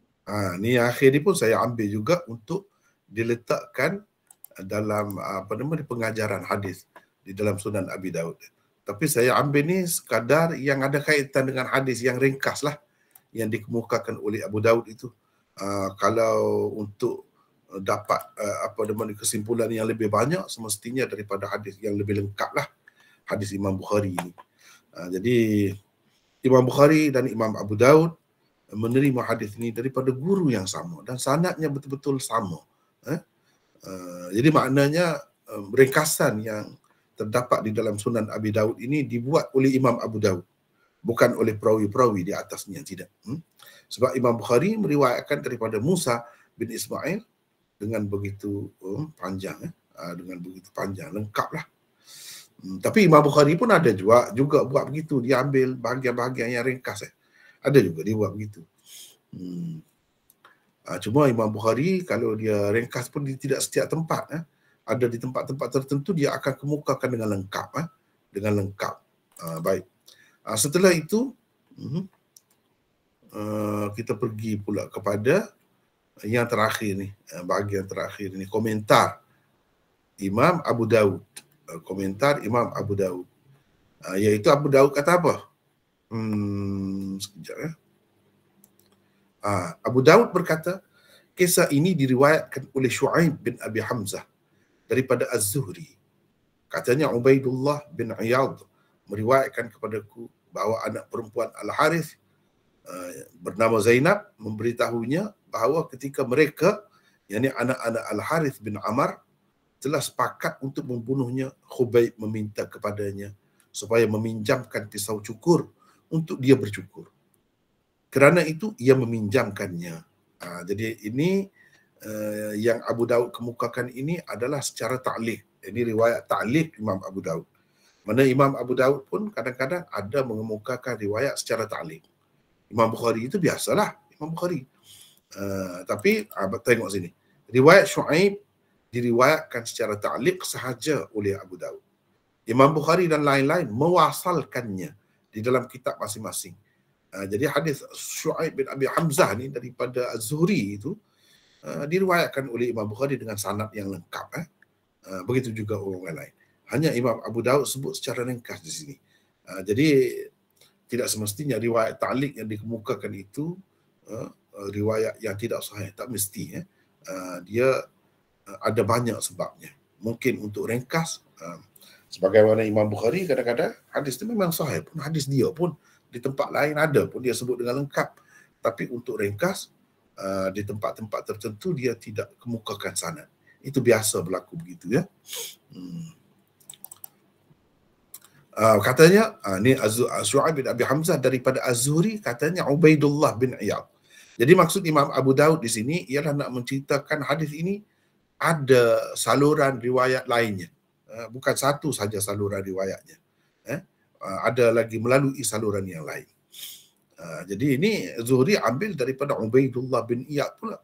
Ni akhir ni pun saya ambil juga untuk diletakkan dalam pengajaran hadis di dalam Sunan Abi Daud. Tapi saya ambil ni sekadar yang ada kaitan dengan hadis yang ringkas lah yang dikemukakan oleh Abu Daud itu. Kalau untuk dapat kesimpulan yang lebih banyak semestinya daripada hadis yang lebih lengkap lah, hadis Imam Bukhari ini. Jadi Imam Bukhari dan Imam Abu Daud menerima hadis ini daripada guru yang sama dan sanadnya betul-betul sama. Jadi maknanya ringkasan yang terdapat di dalam Sunan Abi Daud ini dibuat oleh Imam Abu Daud, bukan oleh perawi-perawi di atasnya, tidak. Sebab Imam Bukhari meriwayatkan daripada Musa bin Ismail dengan begitu panjang, lengkap lah. Tapi Imam Bukhari pun ada juga buat begitu, dia ambil bahagian-bahagian yang ringkas. Ada juga dia buat begitu. Cuma Imam Bukhari kalau dia ringkas pun di tidak setiap tempat. Ada di tempat-tempat tertentu dia akan kemukakan dengan lengkap. Baik. Setelah itu kita pergi pula kepada yang terakhir ni, bahagian terakhir ni, komentar Imam Abu Daud. Komentar Imam Abu Daud. Iaitu Abu Daud kata apa? Sekejap ya. Abu Daud berkata, kisah ini diriwayatkan oleh Shu'aib bin Abi Hamzah daripada Az-Zuhri. Katanya Ubaidullah bin Iyad meriwayatkan kepadaku bahawa anak perempuan Al-Harith bernama Zainab memberitahunya bahawa ketika mereka, yakni anak-anak Al-Harith bin Amr, telah sepakat untuk membunuhnya, Khubayb meminta kepadanya supaya meminjamkan pisau cukur untuk dia bercukur. Kerana itu ia meminjamkannya. Jadi ini yang Abu Daud kemukakan ini adalah secara ta'liq. Ini riwayat ta'liq Imam Abu Daud. Mana Imam Abu Daud pun kadang-kadang ada mengemukakan riwayat secara ta'liq. Imam Bukhari itu biasalah, Imam Bukhari. Tapi tengok sini. Riwayat Shu'aib diriwayatkan secara ta'liq sahaja oleh Abu Daud. Imam Bukhari dan lain-lain mewasalkannya di dalam kitab masing-masing. Jadi hadis Shu'aib bin Abi Hamzah ni daripada Az-Zuhri itu diriwayatkan oleh Imam Bukhari dengan sanad yang lengkap. Begitu juga orang lain. Hanya Imam Abu Daud sebut secara ringkas di sini. Jadi tidak semestinya riwayat ta'liq yang dikemukakan itu riwayat yang tidak sahih. Tak mesti. Dia ada banyak sebabnya. Mungkin untuk ringkas, sebagaimana Imam Bukhari kadang-kadang hadis itu memang sahih pun, hadis dia pun di tempat lain ada pun dia sebut dengan lengkap. Tapi untuk ringkas, di tempat-tempat tertentu dia tidak kemukakan sanad. Itu biasa berlaku begitu ya. Katanya ni Shu'aib bin Abi Hamzah daripada Az-Zuhri, katanya Ubaidullah bin Iyad. Jadi maksud Imam Abu Daud di sini ialah nak menceritakan hadis ini ada saluran riwayat lainnya. Bukan satu saja saluran riwayatnya. Ada lagi melalui saluran yang lain. Jadi ini Zuhri ambil daripada Ubaidullah bin Iyad pula.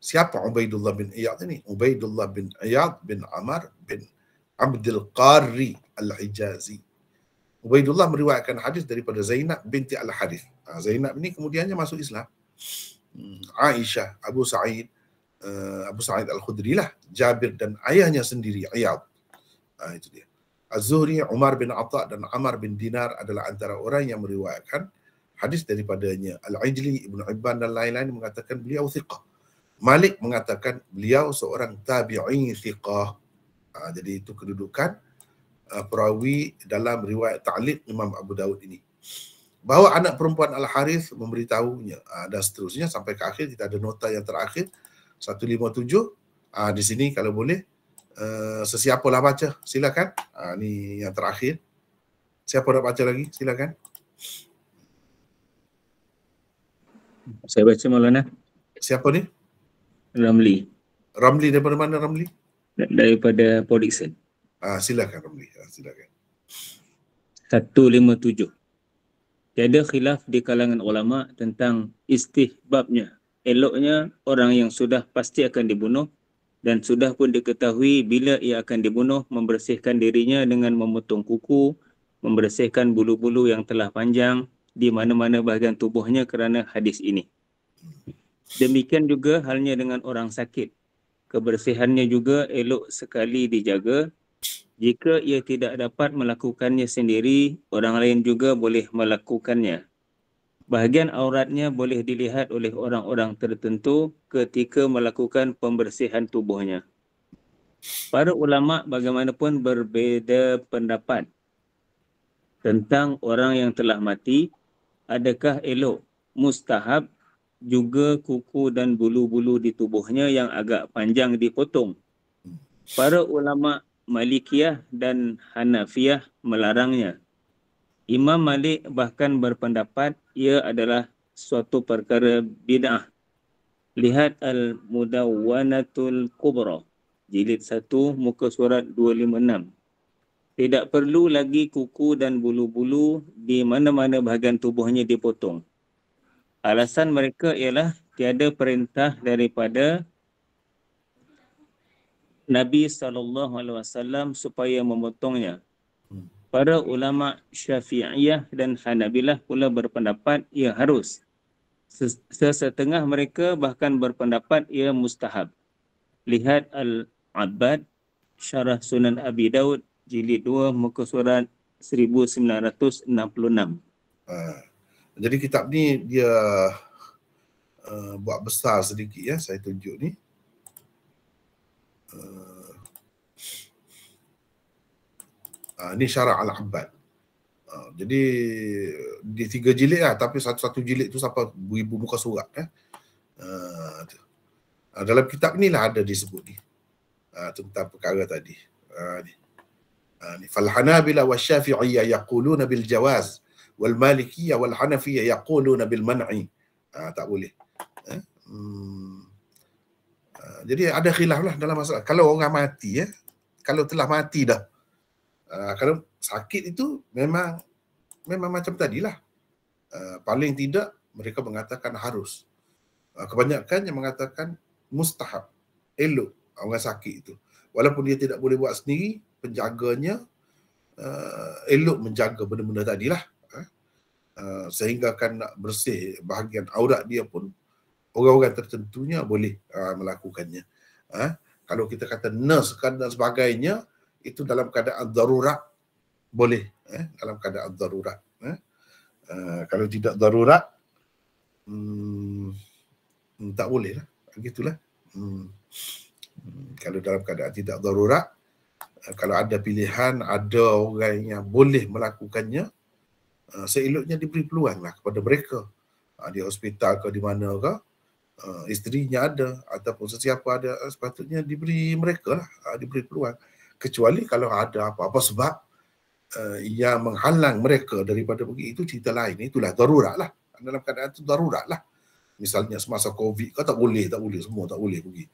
Siapa Ubaidullah bin Iyad ini? Ubaidullah bin Iyad bin Amr bin Abdul Qari Al-Hijazi. Ubaidullah meriwayatkan hadis daripada Zainab binti Al-Harith. Zainab ini kemudiannya masuk Islam. Aisyah, Abu Sa'id Al-Khudri lah, Jabir dan ayahnya sendiri Iyad. Itu dia. Az-Zuhri, Umar bin Atha dan Amr bin Dinar adalah antara orang yang meriwayatkan hadis daripadanya. Al-Ijli, Ibn Ibban dan lain-lain mengatakan beliau thiqah. Malik mengatakan beliau seorang tabi'i thiqah. Jadi itu kedudukan perawi dalam riwayat ta'liq Imam Abu Dawud ini. Bahawa anak perempuan Al-Harith memberitahunya, dan seterusnya sampai ke akhir. Kita ada nota yang terakhir 157. Di sini kalau boleh sesiapalah baca, silakan. Ni yang terakhir. Siapa nak baca lagi? Silakan. Saya baca Maulana. Siapa ni? Ramli. Ramli daripada mana Ramli? Daripada Port Dickson. Silakan Ramli. Silakan. 157. Tiada khilaf di kalangan ulama tentang istihbabnya, eloknya orang yang sudah pasti akan dibunuh dan sudah pun diketahui bila ia akan dibunuh membersihkan dirinya dengan memotong kuku, membersihkan bulu-bulu yang telah panjang di mana-mana bahagian tubuhnya kerana hadis ini. Demikian juga halnya dengan orang sakit. Kebersihannya juga elok sekali dijaga. Jika ia tidak dapat melakukannya sendiri, orang lain juga boleh melakukannya. Bahagian auratnya boleh dilihat oleh orang-orang tertentu ketika melakukan pembersihan tubuhnya. Para ulama bagaimanapun berbeza pendapat tentang orang yang telah mati, adakah elok, mustahab juga kuku dan bulu-bulu di tubuhnya yang agak panjang dipotong. Para ulama Malikiyah dan Hanafiyah melarangnya. Imam Malik bahkan berpendapat ia adalah suatu perkara bid'ah. Lihat Al-Mudawwanatul Kubra, jilid 1, muka surat 256. Tidak perlu lagi kuku dan bulu-bulu di mana-mana bahagian tubuhnya dipotong. Alasan mereka ialah tiada perintah daripada Nabi SAW supaya memotongnya. Para ulama Syafi'iyah dan Hanabilah pula berpendapat ia harus. Sesetengah mereka bahkan berpendapat ia mustahab. Lihat Al-Abbad, Syarah Sunan Abi Daud, jilid 2, muka surat 1966. Jadi kitab ni dia buat besar sedikit ya, saya tunjuk ni. Ini Syarah Al-Abbad. Jadi di 3 jilid lah, tapi satu-satu jilid tu sampai 1000 muka surat. Dalam kitab ni lah ada disebut ni tentang perkara tadi. Fal Hanabila wa Syafi'iyah yaquluna bil jawaz wal Malikiyah wal Hanafiyah yaquluna bil man'i. Tak boleh. Jadi ada khilaf lah dalam masalah. Kalau orang mati kalau telah mati dah, kalau sakit itu memang macam tadilah. Paling tidak mereka mengatakan harus. Kebanyakan yang mengatakan mustahab, elok orang sakit itu. Walaupun dia tidak boleh buat sendiri, penjaganya elok menjaga benda-benda tadilah. Sehingga kan nak bersih bahagian aurat dia pun orang-orang tertentunya boleh melakukannya. Kalau kita kata nurse dan sebagainya, itu dalam keadaan darurat boleh, dalam keadaan darurat. Kalau tidak darurat, tak boleh lah. Begitulah. Kalau dalam keadaan tidak darurat, kalau ada pilihan, ada orang yang boleh melakukannya, seeloknya diberi peluang lah kepada mereka. Di hospital ke di mana ke, isterinya ada ataupun sesiapa ada, sepatutnya diberi mereka lah, diberi peluang. Kecuali kalau ada apa-apa sebab yang menghalang mereka daripada pergi, itu cerita lain. Itulah darurat lah. Dalam keadaan itu darurat lah. Misalnya semasa COVID, kau tak boleh, semua tak boleh pergi.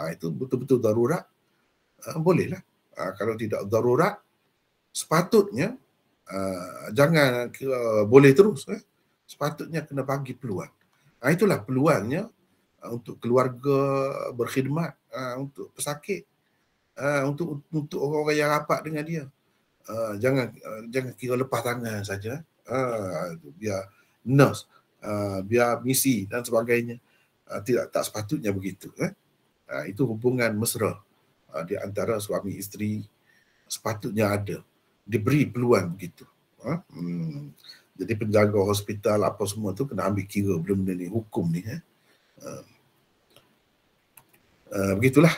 Itu betul-betul darurat, boleh lah. Kalau tidak darurat, sepatutnya Jangan boleh terus. Sepatutnya kena bagi peluang. Itulah peluangnya untuk keluarga berkhidmat, untuk pesakit, untuk orang-orang yang rapat dengan dia. Jangan kira lepas tangan saja. Biar nurse, biar misi dan sebagainya. Tak sepatutnya begitu. Itu hubungan mesra di antara suami isteri, sepatutnya ada, diberi peluang begitu. Jadi penjaga hospital apa semua tu kena ambil kira benda ni, hukum ni. Begitulah.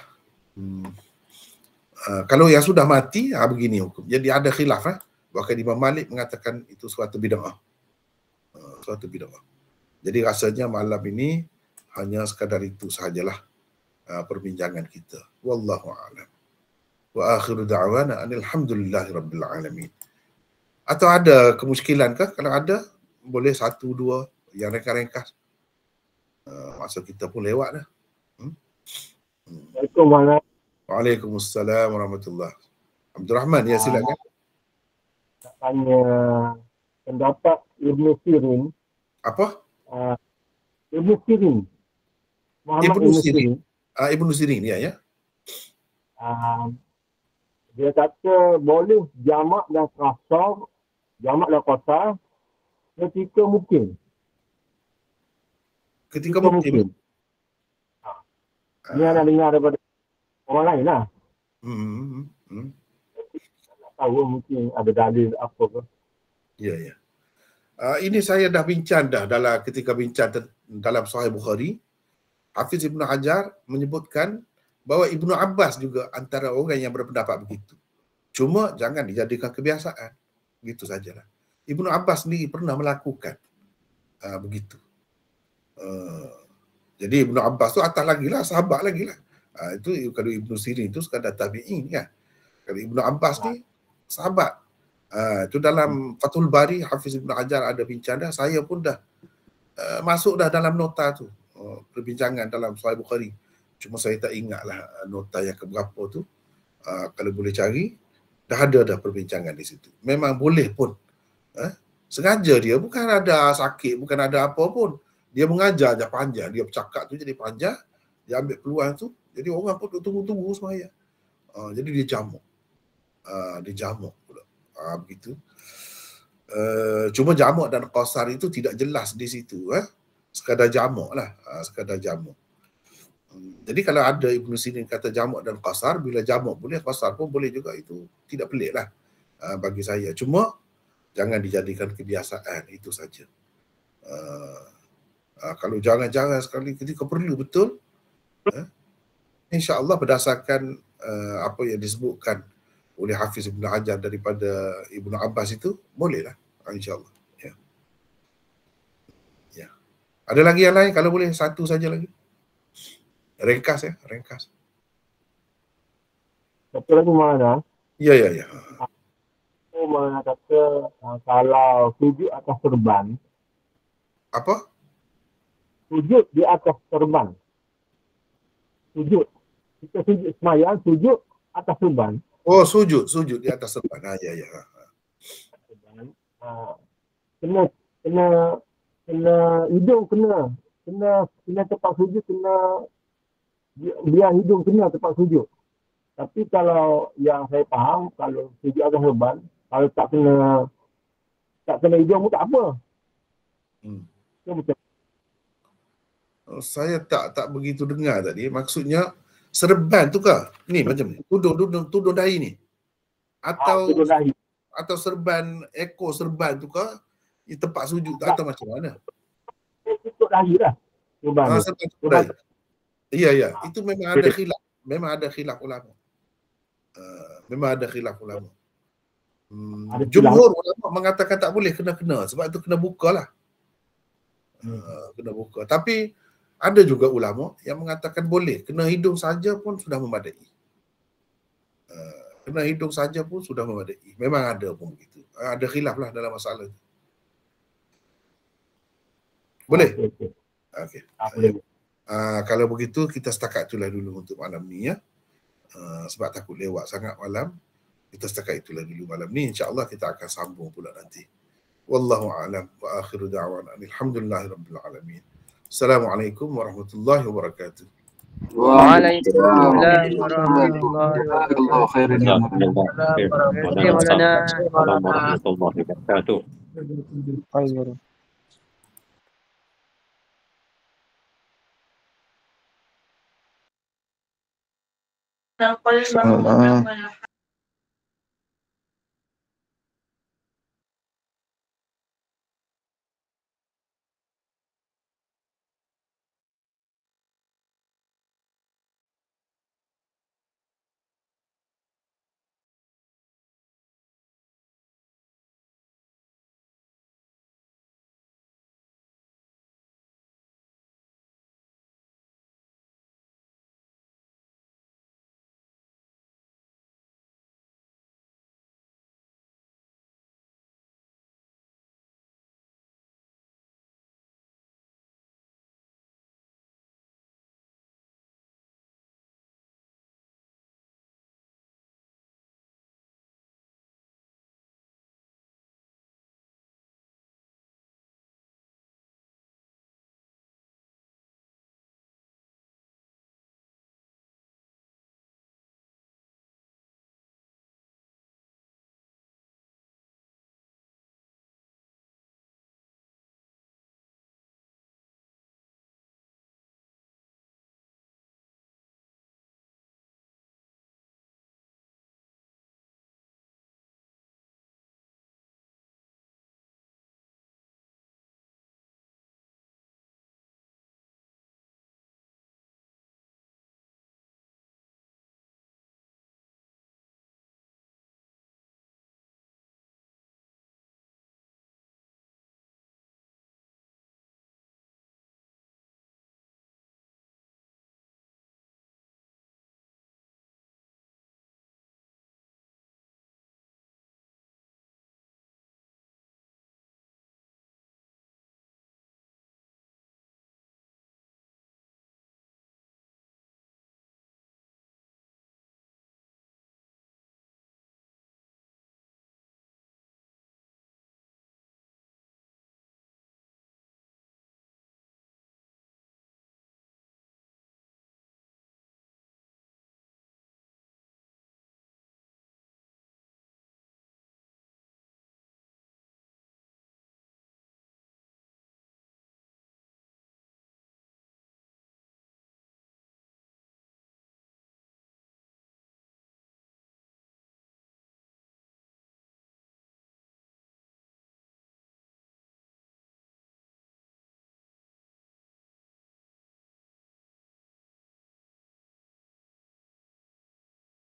Kalau yang sudah mati, begini hukum. Jadi ada khilaf. Bahkan Imam Malik mengatakan itu suatu bid'ah. Suatu bid'ah. Jadi rasanya malam ini hanya sekadar itu sahajalah perbincangan kita. Wallahu a'lam. Wa akhiru da'wana alhamdulillahi rabbil alamin. Atau ada kemuskilan kah? Kalau ada, boleh satu dua yang ringkas-ringkas. Masa kita pun lewat dah. Waalaikumsalam warahmatullahi. Abdul Rahman, ya silakan. Tanya pendapat Ibnu Sirin. Apa? Ibnu Sirin. Ibnu Sirin. Ibnu Sirin, ya. Dia kata boleh jamak dan qasar, jamak dan qasar ketika mungkin. Ketika mungkin. Ini nak dengar daripada orang lain lah. Tak tahu mungkin ada dalil apa ke. Ya. Ini saya dah bincang dalam ketika bincang dalam Sahih Bukhari. Hafiz Ibnu Hajar menyebutkan bahawa Ibnu Abbas juga antara orang yang berpendapat begitu. Cuma jangan dijadikan kebiasaan. Begitu sajalah. Ibnu Abbas sendiri pernah melakukan begitu. Jadi Ibnu Abbas tu atas lagi lah, sahabat lagi lah. Itu kalau Ibnu Sirin itu sekadar tabi'in kan. Kalau Ibnu Abbas ni sahabat. Itu dalam Fathul Bari, Hafiz Ibnu Hajar ada bincang dah. Saya pun dah masuk dah dalam nota tu. Perbincangan dalam Sahih Bukhari. Cuma saya tak ingatlah nota yang keberapa tu. Kalau boleh cari, dah ada dah perbincangan di situ. Memang boleh pun. Sengaja dia, bukan ada sakit, bukan ada apa pun. Dia mengajar je panjang. Dia bercakap tu jadi panjang. Dia ambil peluang tu. Jadi orang pun tunggu-tunggu semaya. Jadi dia jamuk. Dia jamuk pula. Begitu. Cuma jamuk dan qasar itu tidak jelas di situ. Sekadar jamuk lah. Sekadar jamuk. Jadi kalau ada Ibnu Sirin kata jamuk dan qasar, bila jamuk boleh, qasar pun boleh juga, itu tidak pelik lah bagi saya. Cuma jangan dijadikan kebiasaan, itu saja. Kalau jangan-jangan sekali ketika perlu betul, insya-Allah berdasarkan apa yang disebutkan oleh Hafiz Ibnu Hajar daripada Ibnu Abbas itu, bolehlah insya-Allah. Ya. Ada lagi yang lain? Kalau boleh satu saja lagi. Ringkas ya, ringkas. Satu lagi mana? Ya. Mana kata kalau sujud atas serban. Apa? Sujud di atas serban. Sujud. Kita sujud semayang, sujud atas serban. Oh, sujud di atas serban. Ya. Kena hidung kena tempat sujud, kena biar hidung kena tempat sujud. Tapi kalau yang saya faham, kalau sujud atas serban, kalau tak kena hidung pun tak apa. Betul. Saya tak begitu dengar tadi. Maksudnya serban tu kah? Ni macam ni. Tudung dahi ni. Atau dahi. Atau serban, ekor serban tu kah? Di tempat sujud tu atau macam mana? Tutup dahi lah. Serban. Serban tutup dahi. Ya. Itu memang ada khilaf. Memang ada khilaf ulama. Jumhur ulama mengatakan tak boleh kena. Sebab tu kena buka lah. Kena buka. Tapi ada juga ulama yang mengatakan boleh. Kena hidung saja pun sudah memadai. Kena hidung saja pun sudah memadai. Memang ada pun begitu. Ada khilaf lah dalam masalah itu. Boleh? Okey. Kalau begitu kita setakat itulah dulu untuk malam ni ya. Sebab takut lewat sangat malam. Kita setakat itulah dulu malam ni. InsyaAllah kita akan sambung pula nanti. Wallahu a'lam wa akhiru da'wana alhamdulillahirabbil alamin. Assalamualaikum warahmatullahi wabarakatuh. Waalaikumsalam warahmatullahi Jazakallahu khairan ya warahmatullahi wabarakatuh. Maulana.